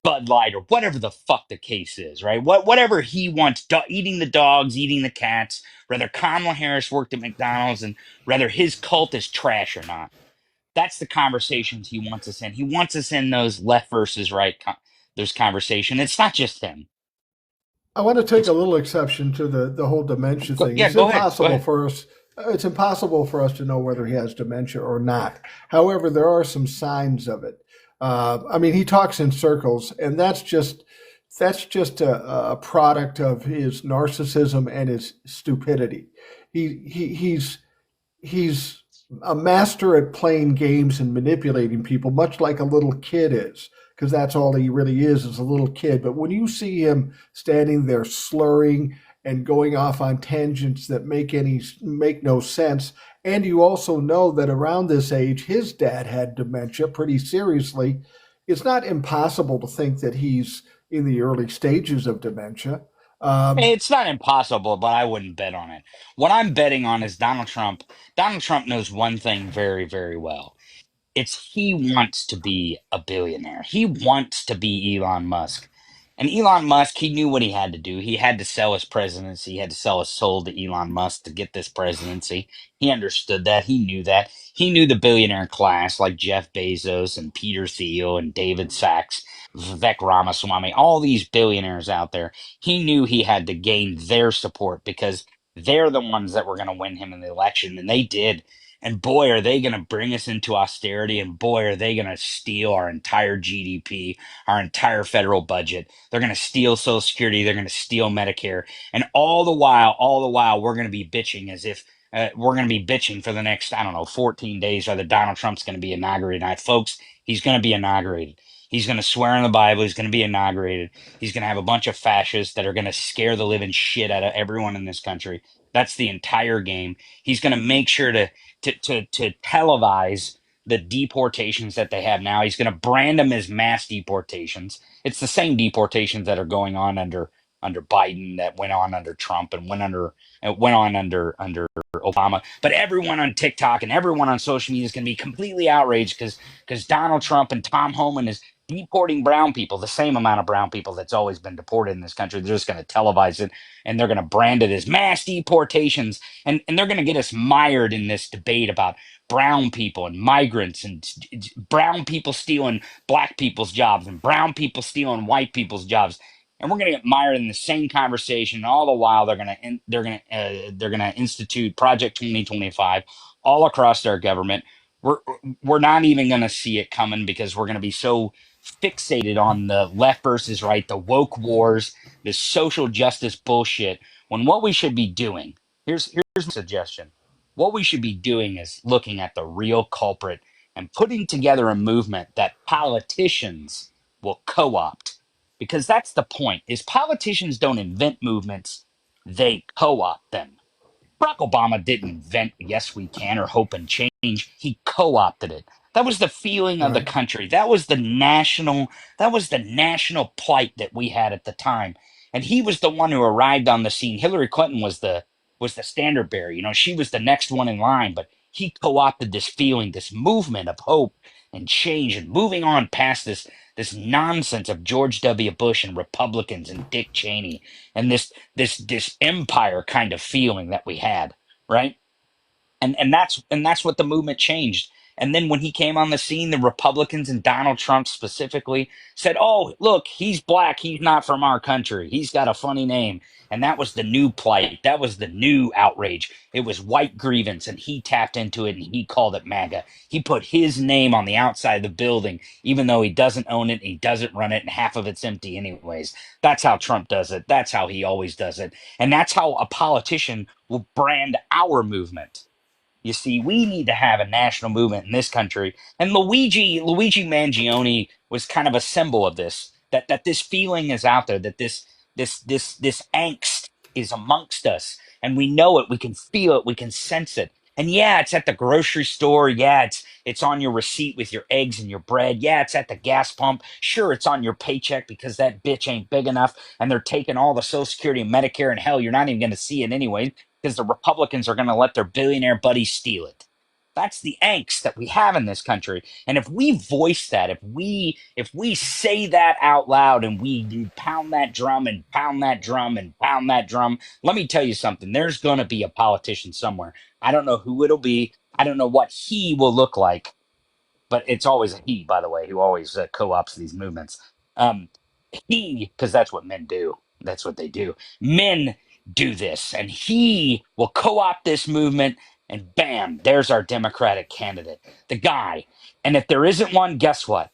Bud Light, or whatever the fuck the case is, right? Whatever he wants, eating the dogs, eating the cats, whether Kamala Harris worked at McDonald's, and whether his cult is trash or not. That's the conversations he wants us in. He wants us in those left versus right, those conversations. It's not just him. I want to take a little exception to the whole dementia thing. Yeah, It's go ahead. impossible for us. It's impossible for us to know whether he has dementia or not. However, there are some signs of it. He talks in circles, and that's just a product of his narcissism and his stupidity. He's a master at playing games and manipulating people, much like a little kid is, because that's all he really is a little kid. But when you see him standing there slurring and going off on tangents that make no sense, and you also know that around this age his dad had dementia pretty seriously, it's not impossible to think that he's in the early stages of dementia. It's not impossible, but I wouldn't bet on it. What I'm betting on is Donald Trump. Donald Trump knows one thing very, very well. It's he wants to be a billionaire. He wants to be Elon Musk. And Elon Musk, he knew what he had to do. He had to sell his presidency. He had to sell his soul to Elon Musk to get this presidency. He understood that. He knew that. He knew the billionaire class like Jeff Bezos and Peter Thiel and David Sachs, Vivek Ramaswamy, all these billionaires out there. He knew he had to gain their support because they're the ones that were going to win him in the election. And they did. And boy, are they going to bring us into austerity. And boy, are they going to steal our entire GDP, our entire federal budget. They're going to steal Social Security. They're going to steal Medicare. And all the while, we're going to be bitching as if we're going to be bitching for the next, 14 days, whether Donald Trump's going to be inaugurated. Now, folks, he's going to be inaugurated. He's going to swear in the Bible. He's going to be inaugurated. He's going to have a bunch of fascists that are going to scare the living shit out of everyone in this country. That's the entire game. He's going to make sure to televise the deportations that they have now. He's going to brand them as mass deportations. It's the same deportations that are going on under Biden, that went on under Trump, and went on under Obama. But everyone on TikTok and everyone on social media is going to be completely outraged because Donald Trump and Tom Homan is deporting brown people, the same amount of brown people that's always been deported in this country. They're just going to televise it, and they're going to brand it as mass deportations, and they're going to get us mired in this debate about brown people and migrants, and brown people stealing black people's jobs and brown people stealing white people's jobs. And we're going to get mired in the same conversation. All the while, they're going to institute Project 2025 all across our government. We're not even going to see it coming because we're going to be so fixated on the left versus right, the woke wars, this social justice bullshit. When what we should be doing, here's a suggestion. What we should be doing is looking at the real culprit and putting together a movement that politicians will co-opt. Because that's the point, is politicians don't invent movements, they co-opt them. Barack Obama didn't invent Yes We Can or Hope and Change. He co-opted it. That was the feeling of the Right. country. That was the national plight that we had at the time. And he was the one who arrived on the scene. Hillary Clinton was the standard bearer. She was the next one in line, but he co-opted this feeling, this movement of hope and change, and moving on past this nonsense of George W. Bush and Republicans and Dick Cheney and this empire kind of feeling that we had, right? And that's what the movement changed. And then when he came on the scene, the Republicans and Donald Trump specifically said, "Oh, look, he's black. He's not from our country. He's got a funny name." And that was the new plight. That was the new outrage. It was white grievance, and he tapped into it, and he called it MAGA. He put his name on the outside of the building, even though he doesn't own it, and he doesn't run it, and half of it's empty anyways. That's how Trump does it. That's how he always does it. And that's how a politician will brand our movement. You see, we need to have a national movement in this country. And Luigi Mangione was kind of a symbol of this, that this feeling is out there, that this angst is amongst us. And we know it, we can feel it, we can sense it. And yeah, it's at the grocery store. Yeah, it's on your receipt with your eggs and your bread. Yeah, it's at the gas pump. Sure, it's on your paycheck because that bitch ain't big enough and they're taking all the Social Security and Medicare, and hell, you're not even going to see it anyway because the Republicans are going to let their billionaire buddies steal it. That's the angst that we have in this country. And if we voice that, if we say that out loud and we pound that drum and pound that drum and pound that drum, let me tell you something. There's going to be a politician somewhere. I don't know who it'll be. I don't know what he will look like, but it's always a he, by the way, who always co-ops these movements. Because that's what men do. That's what they do. Men do this, and he will co-opt this movement, and bam, there's our Democratic candidate, the guy. And if there isn't one, guess what?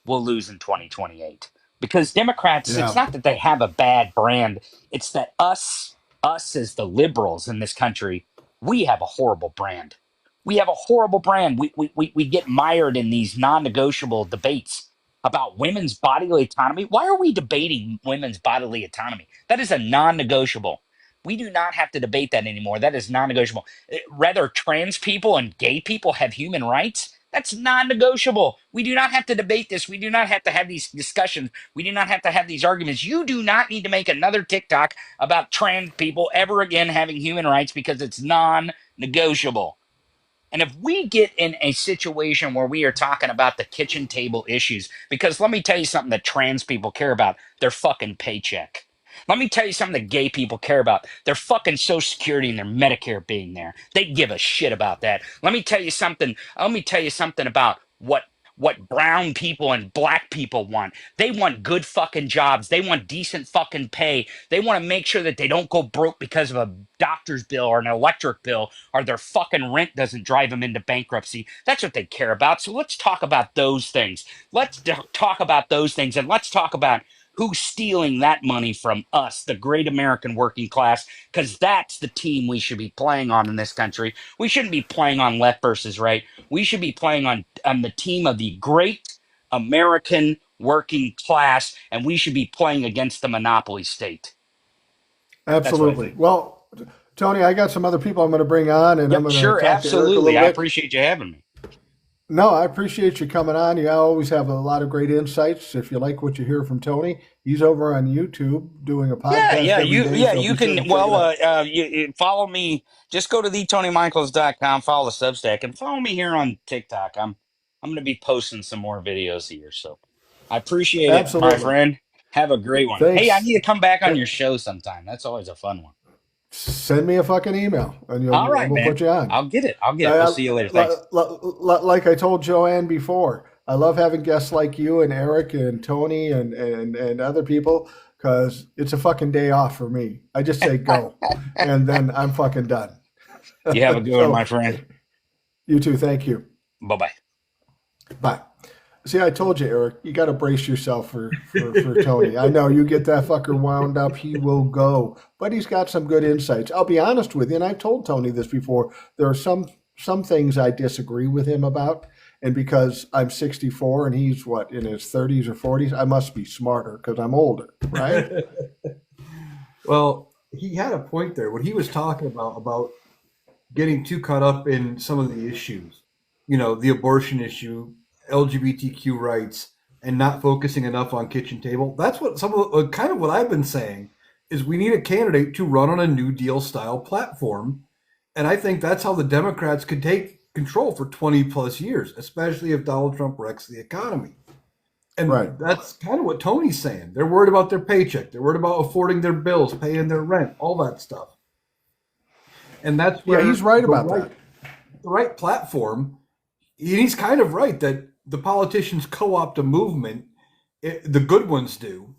We'll lose in 2028. Because Democrats, it's Yeah. not that they have a bad brand, it's that us as the liberals in this country, we have a horrible brand. We have a horrible brand. We get mired in these non-negotiable debates about women's bodily autonomy. Why are we debating women's bodily autonomy? That is a non-negotiable. We do not have to debate that anymore. That is non-negotiable. Rather, trans people and gay people have human rights. That's non-negotiable. We do not have to debate this. We do not have to have these discussions. We do not have to have these arguments. You do not need to make another TikTok about trans people ever again having human rights because it's non-negotiable. And if we get in a situation where we are talking about the kitchen table issues, because let me tell you something that trans people care about, their fucking paycheck. Let me tell you something that gay people care about, their fucking Social Security and their Medicare being there. They give a shit about that. Let me tell you something. Let me tell you something about what brown people and black people want. They want good fucking jobs. They want decent fucking pay. They want to make sure that they don't go broke because of a doctor's bill or an electric bill, or their fucking rent doesn't drive them into bankruptcy. That's what they care about. So let's talk about those things. Let's talk about those things, and let's talk about who's stealing that money from us, the great American working class, because that's the team we should be playing on in this country. We shouldn't be playing on left versus right. We should be playing on the team of the great American working class, and we should be playing against the monopoly state. Absolutely. Well, Tony, I got some other people I'm going to bring on, and I'm Yep, going to sure, talk to Eric a absolutely. little I bit. appreciate you having me. No, I appreciate you coming on. You always have a lot of great insights. If you like what you hear from Tony, he's over on YouTube doing a podcast. Yeah, every day, so you be sure to can. check it out. You follow me. Just go to thetonymichaels.com, follow the Substack, and follow me here on TikTok. I'm going to be posting some more videos here, so I appreciate it, my Absolutely. friend. Have a great one. Hey, I Thanks. need to come back on Uh, your show sometime. That's always a fun one. Send me a fucking email, and All right, we'll man. put you on. I'll get it. We'll see you later. Thanks. Like I told Joanne before, I love having guests like you and Eric and Tony and other people because it's a fucking day off for me. I just say go, and then I'm fucking done. You have a good one, So my friend. you too. Thank you. Bye-bye. Bye. See, I told you, Eric, you got to brace yourself for Tony. I know you get that fucker wound up, he will go. But he's got some good insights. I'll be honest with you, and I've told Tony this before. There are some things I disagree with him about, and because I'm 64 and he's what, in his 30s or 40s, I must be smarter because I'm older, right? Well, he had a point there. What he was talking about getting too caught up in some of the issues, the abortion issue, LGBTQ rights, and not focusing enough on kitchen table. That's what kind of what I've been saying is we need a candidate to run on a New Deal style platform. And I think that's how the Democrats could take control for 20 plus years, especially if Donald Trump wrecks the economy. And Right. that's kind of what Tony's saying. They're worried about their paycheck. They're worried about affording their bills, paying their rent, all that stuff. And that's where He's right about that. The right platform. He's kind of right that the politicians co-opt a movement. The good ones do.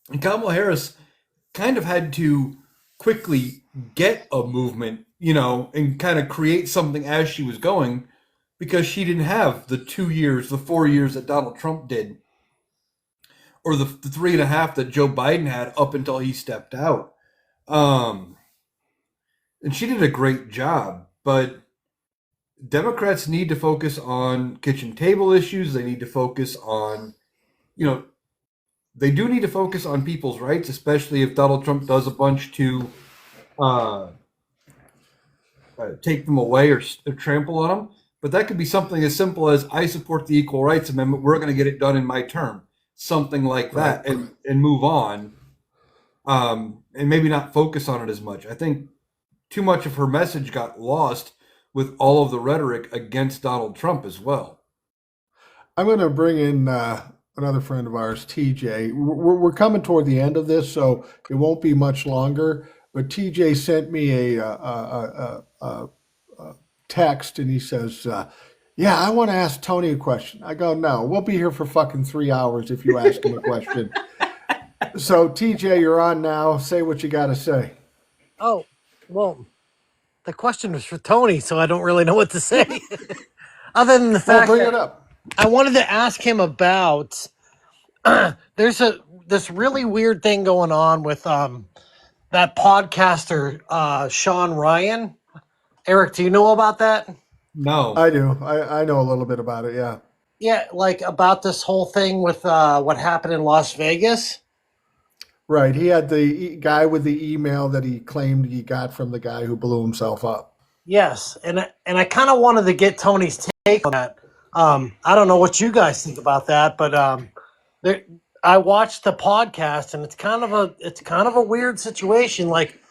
And Kamala Harris kind of had to quickly get a movement, and kind of create something as she was going, because she didn't have the 2 years, the 4 years that Donald Trump did, or the 3.5 that Joe Biden had up until he stepped out. And she did a great job, but Democrats need to focus on kitchen table issues. They need to focus on, they do need to focus on people's rights, especially if Donald Trump does a bunch to take them away or trample on them. But that could be something as simple as, I support the Equal Rights Amendment. We're going to get it done in my term. Something like that, and move on, and maybe not focus on it as much. I think too much of her message got lost with all of the rhetoric against Donald Trump as well. I'm going to bring in another friend of ours, TJ. We're coming toward the end of this, so it won't be much longer. But TJ sent me a text, and he says, yeah, I want to ask Tony a question. I go, no, we'll be here for fucking 3 hours if you ask him a question. So, TJ, you're on now. Say what you got to say. Oh, well, the question was for Tony, so I don't really know what to say. Other than the fact bring that it up. I wanted to ask him about there's this really weird thing going on with that podcaster Sean Ryan. Eric, do you know about that? No. I do. I know a little bit about it, yeah. Yeah, like about this whole thing with what happened in Las Vegas. Right. He had the guy with the email that he claimed he got from the guy who blew himself up. Yes, and I kind of wanted to get Tony's take on that. I don't know what you guys think about that, but I watched the podcast, and it's kind of a weird situation. Like,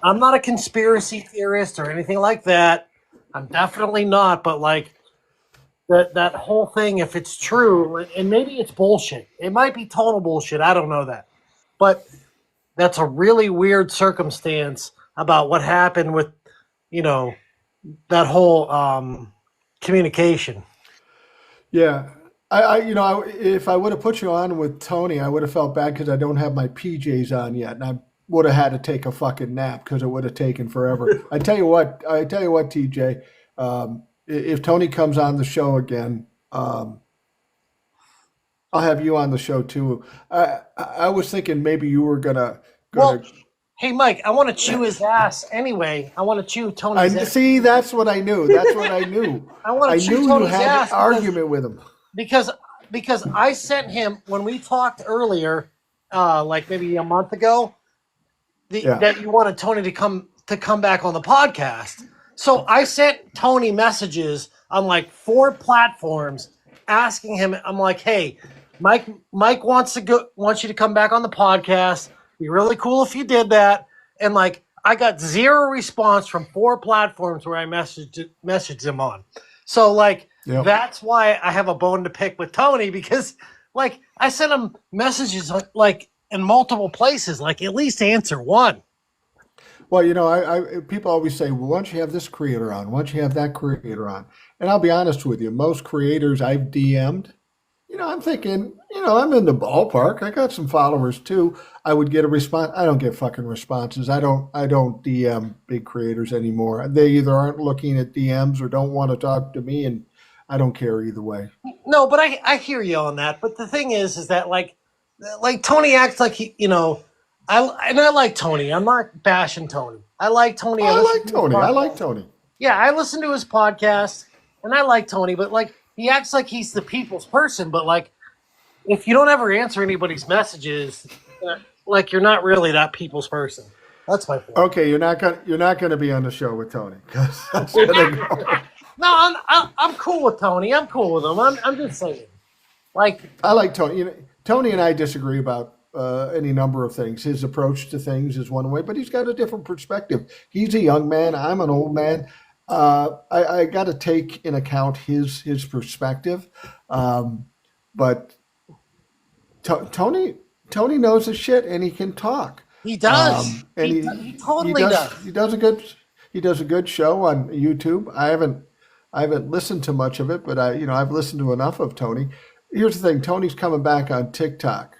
I'm not a conspiracy theorist or anything like that. I'm definitely not, but like that whole thing, if it's true, and maybe it's bullshit. It might be total bullshit. I don't know that. But that's a really weird circumstance about what happened with, that whole communication. Yeah. If I would have put you on with Tony, I would have felt bad because I don't have my PJs on yet, and I would have had to take a fucking nap because it would have taken forever. I tell you what, TJ, if Tony comes on the show again, I'll have you on the show too. I was thinking maybe you were gonna. Hey, Mike, I want to chew his ass anyway. I want to chew Tony's ass. See, that's what I knew. That's what I knew. I want to chew Tony's ass. You had an argument with him. Because I sent him, when we talked earlier, like maybe a month ago, that you wanted Tony to come back on the podcast. So I sent Tony messages on like 4 platforms asking him. I'm like, hey, Mike wants you to come back on the podcast. It'd be really cool if you did that. And like, I got 0 response from 4 platforms where I messaged him on. So like, that's why I have a bone to pick with Tony, because like I sent him messages like in multiple places, like at least answer one. Well, I people always say, well, why don't you have this creator on? Why don't you have that creator on? And I'll be honest with you, most creators I've DM'd, I'm thinking, I'm in the ballpark. I got some followers too. I would get a response. I don't get fucking responses. I don't DM big creators anymore. They either aren't looking at DMs or don't want to talk to me, and I don't care either way. No, but I hear you on that. But the thing is that like Tony acts like he, I like Tony. I'm not bashing Tony. I like Tony. I like Tony. Yeah, I listen to his podcast, and I like Tony. But like, he acts like he's the people's person. But like, if you don't ever answer anybody's messages, like you're not really that people's person. That's my point. Okay, you're not gonna be on the show with Tony, because that's gonna go. No, I'm cool with Tony. I'm cool with him. I'm just saying. Like, I like Tony. Tony and I disagree about any number of things. His approach to things is one way, but he's got a different perspective. He's a young man. I'm an old man. I got to take in account his perspective. But Tony knows his shit, and he can talk. He does. And he totally does. He does a good show on YouTube. I haven't listened to much of it, but I've listened to enough of Tony. Here's the thing: Tony's coming back on TikTok,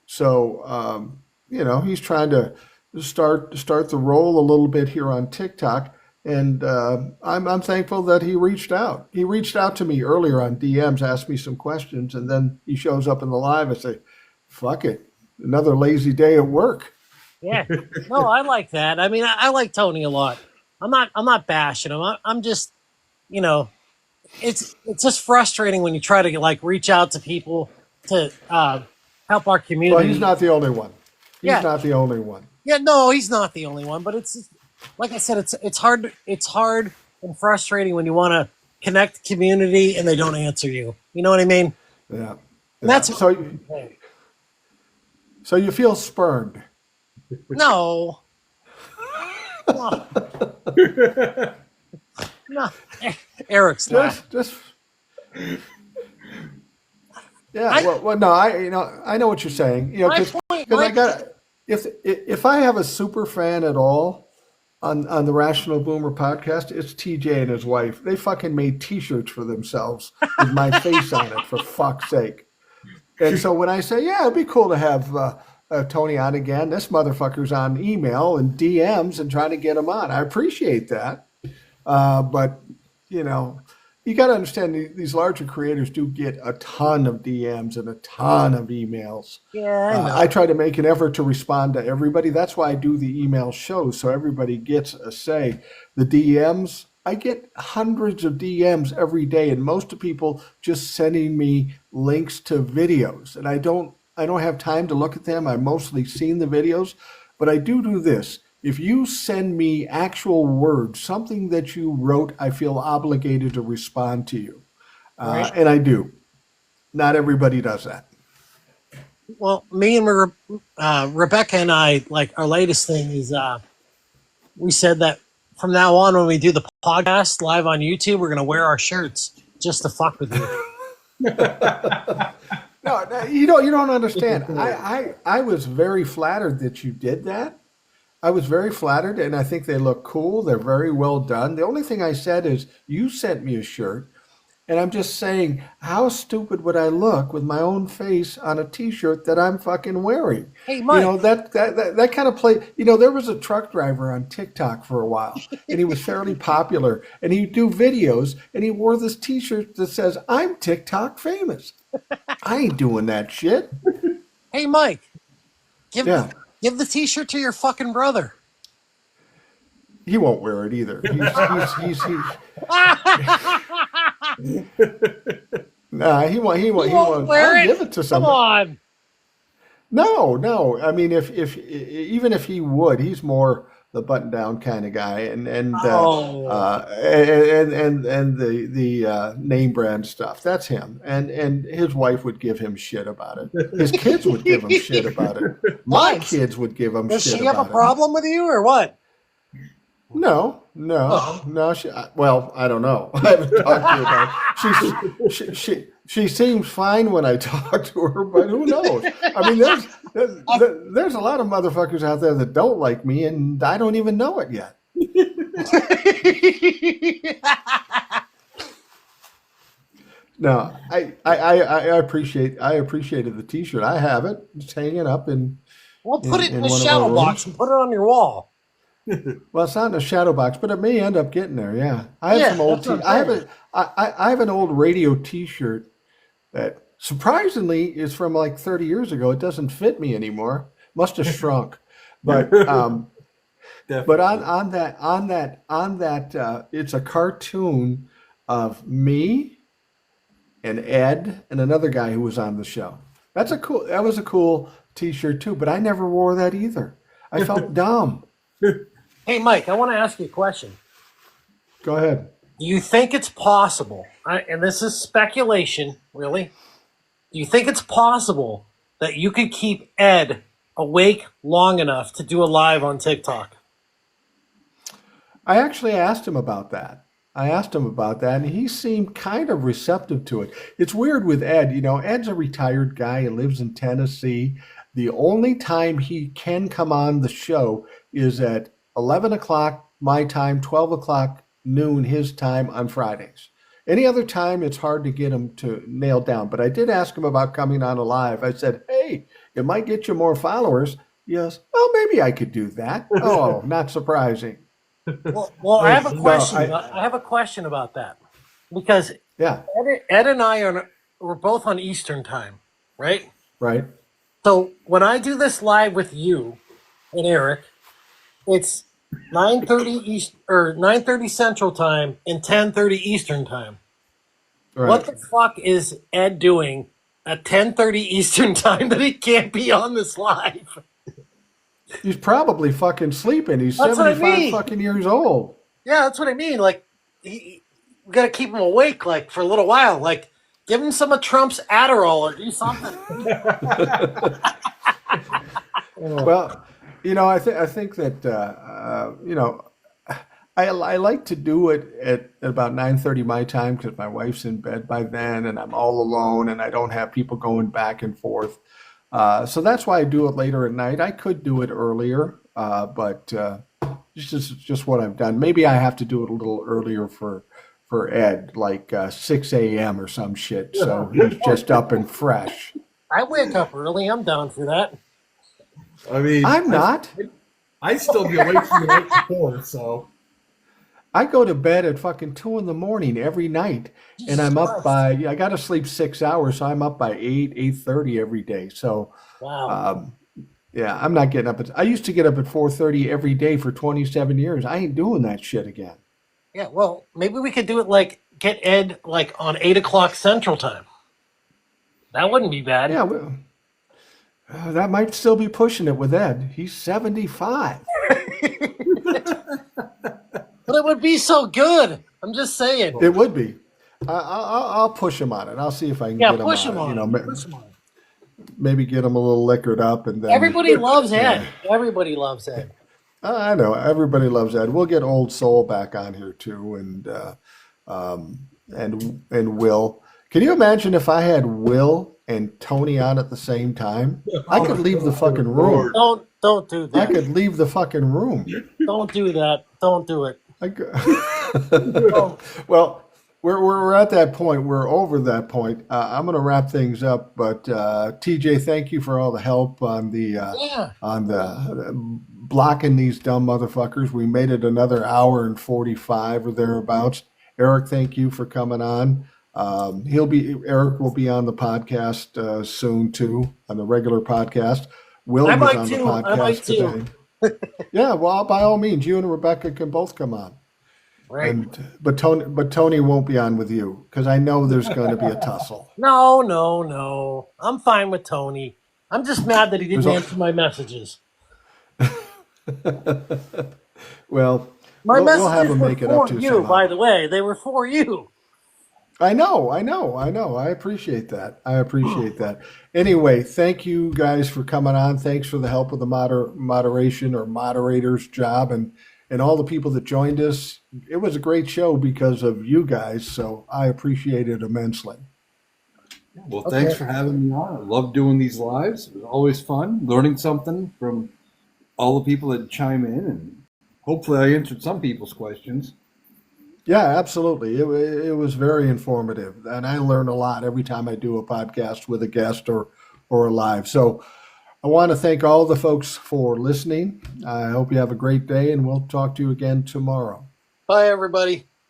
so he's trying to start the roll a little bit here on TikTok, and I'm thankful that he reached out. He reached out to me earlier on DMs, asked me some questions, and then he shows up in the live. I say, "Fuck it, another lazy day at work." Yeah, no, I like that. I mean, I like Tony a lot. I'm not bashing him. I'm just you know, it's just frustrating when you try to like reach out to people to help our community. Well, he's not the only one. He's Yeah. not the only one. Yeah, no, he's not the only one, but it's like I said, it's hard and frustrating when you want to connect the community and they don't answer you. You know what I mean? Yeah. And that's So you feel spurned. no. No. No. Eric's laughing. Just yeah. Well, no, I know what you're saying. You know, because I got if I have a super fan at all on the Rational Boomer podcast, it's TJ and his wife. They fucking made T-shirts for themselves with my face on it. For fuck's sake. And so when I say, yeah, it'd be cool to have Tony on again, this motherfucker's on email and DMs and trying to get him on. I appreciate that. But, you know, you got to understand these larger creators do get a ton of DMs and a ton of emails. Yeah, I try to make an effort to respond to everybody. That's why I do the email shows, so everybody gets a say. The DMs, I get hundreds of DMs every day, and most of people just sending me links to videos. And I don't have time to look at them. I've mostly seen the videos, but I do this. If you send me actual words, something that you wrote, I feel obligated to respond to you. Right. And I do. Not everybody does that. Well, me and Rebecca and I, like our latest thing is we said that from now on when we do the podcast live on YouTube, we're going to wear our shirts just to fuck with you. No, you don't understand. I was very flattered that you did that. I was very flattered, and I think they look cool. They're very well done. The only thing I said is you sent me a shirt, and I'm just saying, how stupid would I look with my own face on a T-shirt that I'm fucking wearing? Hey, Mike. You know, that kind of play. You know, there was a truck driver on TikTok for a while, and he was fairly popular, and he'd do videos, and he wore this T-shirt that says, "I'm TikTok famous." I ain't doing that shit. Hey, Mike, give the T-shirt to your fucking brother. He won't wear it either. Nah, he won't wear I'll it. give it to somebody. Come on. No. I mean, if even if he would, he's more the button-down kind of guy, and the name brand stuff. That's him, and his wife would give him shit about it. His kids would give him shit about it. My kids would give him shit about it. Does she have a problem with you or what? No. Well, I don't know. I haven't talked to her about it. She seems fine when I talk to her, but who knows? I mean, there's a lot of motherfuckers out there that don't like me, and I don't even know it yet. No, I appreciated the T-shirt. I have it. It's hanging up in. Well, put it in the shadow box and put it on your wall. Well, it's not in a shadow box, but it may end up getting there. Yeah, I have some old. I have an old radio T-shirt that surprisingly is from like 30 years ago. It doesn't fit me anymore. Must have shrunk. But but on that, it's a cartoon of me and Ed and another guy who was on the show. That was a cool T-shirt too. But I never wore that either. I felt dumb. Hey, Mike, I want to ask you a question. Go ahead. Do you think it's possible, and this is speculation, really, do you think it's possible that you could keep Ed awake long enough to do a live on TikTok? I actually asked him about that. And he seemed kind of receptive to it. It's weird with Ed. You know, Ed's a retired guy and lives in Tennessee. The only time he can come on the show is at 11 o'clock my time, 12 o'clock noon his time on Fridays. Any other time, it's hard to get him to nail down. But I did ask him about coming on live. I said, hey, it might get you more followers. Yes. Well, maybe I could do that. Oh, not surprising. Well, I have a question. I have a question about that. Because Ed and I we're both on Eastern time, right? Right. So when I do this live with you and Eric, it's 9:30 East or 9:30 Central Time and 10:30 Eastern Time. Right. What the fuck is Ed doing at 10:30 Eastern Time that he can't be on this live? He's probably fucking sleeping. He's That's what I 75 mean. fucking years old. Yeah, that's what I mean. Like, we got to keep him awake, like, for a little while. Like, give him some of Trump's Adderall or do something. Well, I think that I like to do it at about 9:30 my time because my wife's in bed by then, and I'm all alone, and I don't have people going back and forth. So that's why I do it later at night. I could do it earlier, but it's just what I've done. Maybe I have to do it a little earlier for Ed, like 6 a.m. or some shit. So he's just up and fresh. I wake up early. I'm down for that. I mean, I'm not. I'd still be awake from the night before, so. I go to bed at fucking 2 in the morning every night, and I'm up by. I got to sleep 6 hours, so I'm up by 8:30 every day. So, Wow. yeah, I'm not getting up. I used to get up at 4:30 every day for 27 years. I ain't doing that shit again. Yeah, well, maybe we could do it like get Ed like on 8 o'clock Central Time. That wouldn't be bad. Yeah, well, that might still be pushing it with Ed. He's 75. But it would be so good. I'm just saying. It would be. I'll push him on it. I'll see if I can Yeah, get him push on him it. on it. Push him on it. Maybe get him a little liquored up, and then Everybody loves Ed. Everybody loves Ed. I know everybody loves Ed. We'll get Old Soul back on here too, and Will. Can you imagine if I had Will and Tony on at the same time? I could leave the fucking room. Don't do that. I could leave the fucking room. Don't do that. Don't do it. Well, we're at that point. We're over that point. I'm going to wrap things up, but TJ, thank you for all the help on the blocking these dumb motherfuckers. We made it another hour and 45 or thereabouts. Eric, thank you for coming on. Eric will be on the podcast soon too, on the regular podcast. Will I was might on the too. I podcast might too. today. Yeah, well, by all means, you and Rebecca can both come on. Right. But Tony won't be on with you because I know there's going to be a tussle. No. I'm fine with Tony. I'm just mad that he didn't answer my messages. Well, My we'll messages have him were make it for up to you, somehow. by the way. They were for you. I know. I appreciate that. Anyway, thank you guys for coming on. Thanks for the help with the moderation or moderator's job and all the people that joined us. It was a great show because of you guys, so I appreciate it immensely. Well, thanks for having me on. I love doing these lives. It was always fun, learning something from all the people that chime in, and hopefully I answered some people's questions. Yeah, absolutely. It was very informative, and I learn a lot every time I do a podcast with a guest or a live. So I want to thank all the folks for listening. I hope you have a great day, and we'll talk to you again tomorrow. Bye, everybody.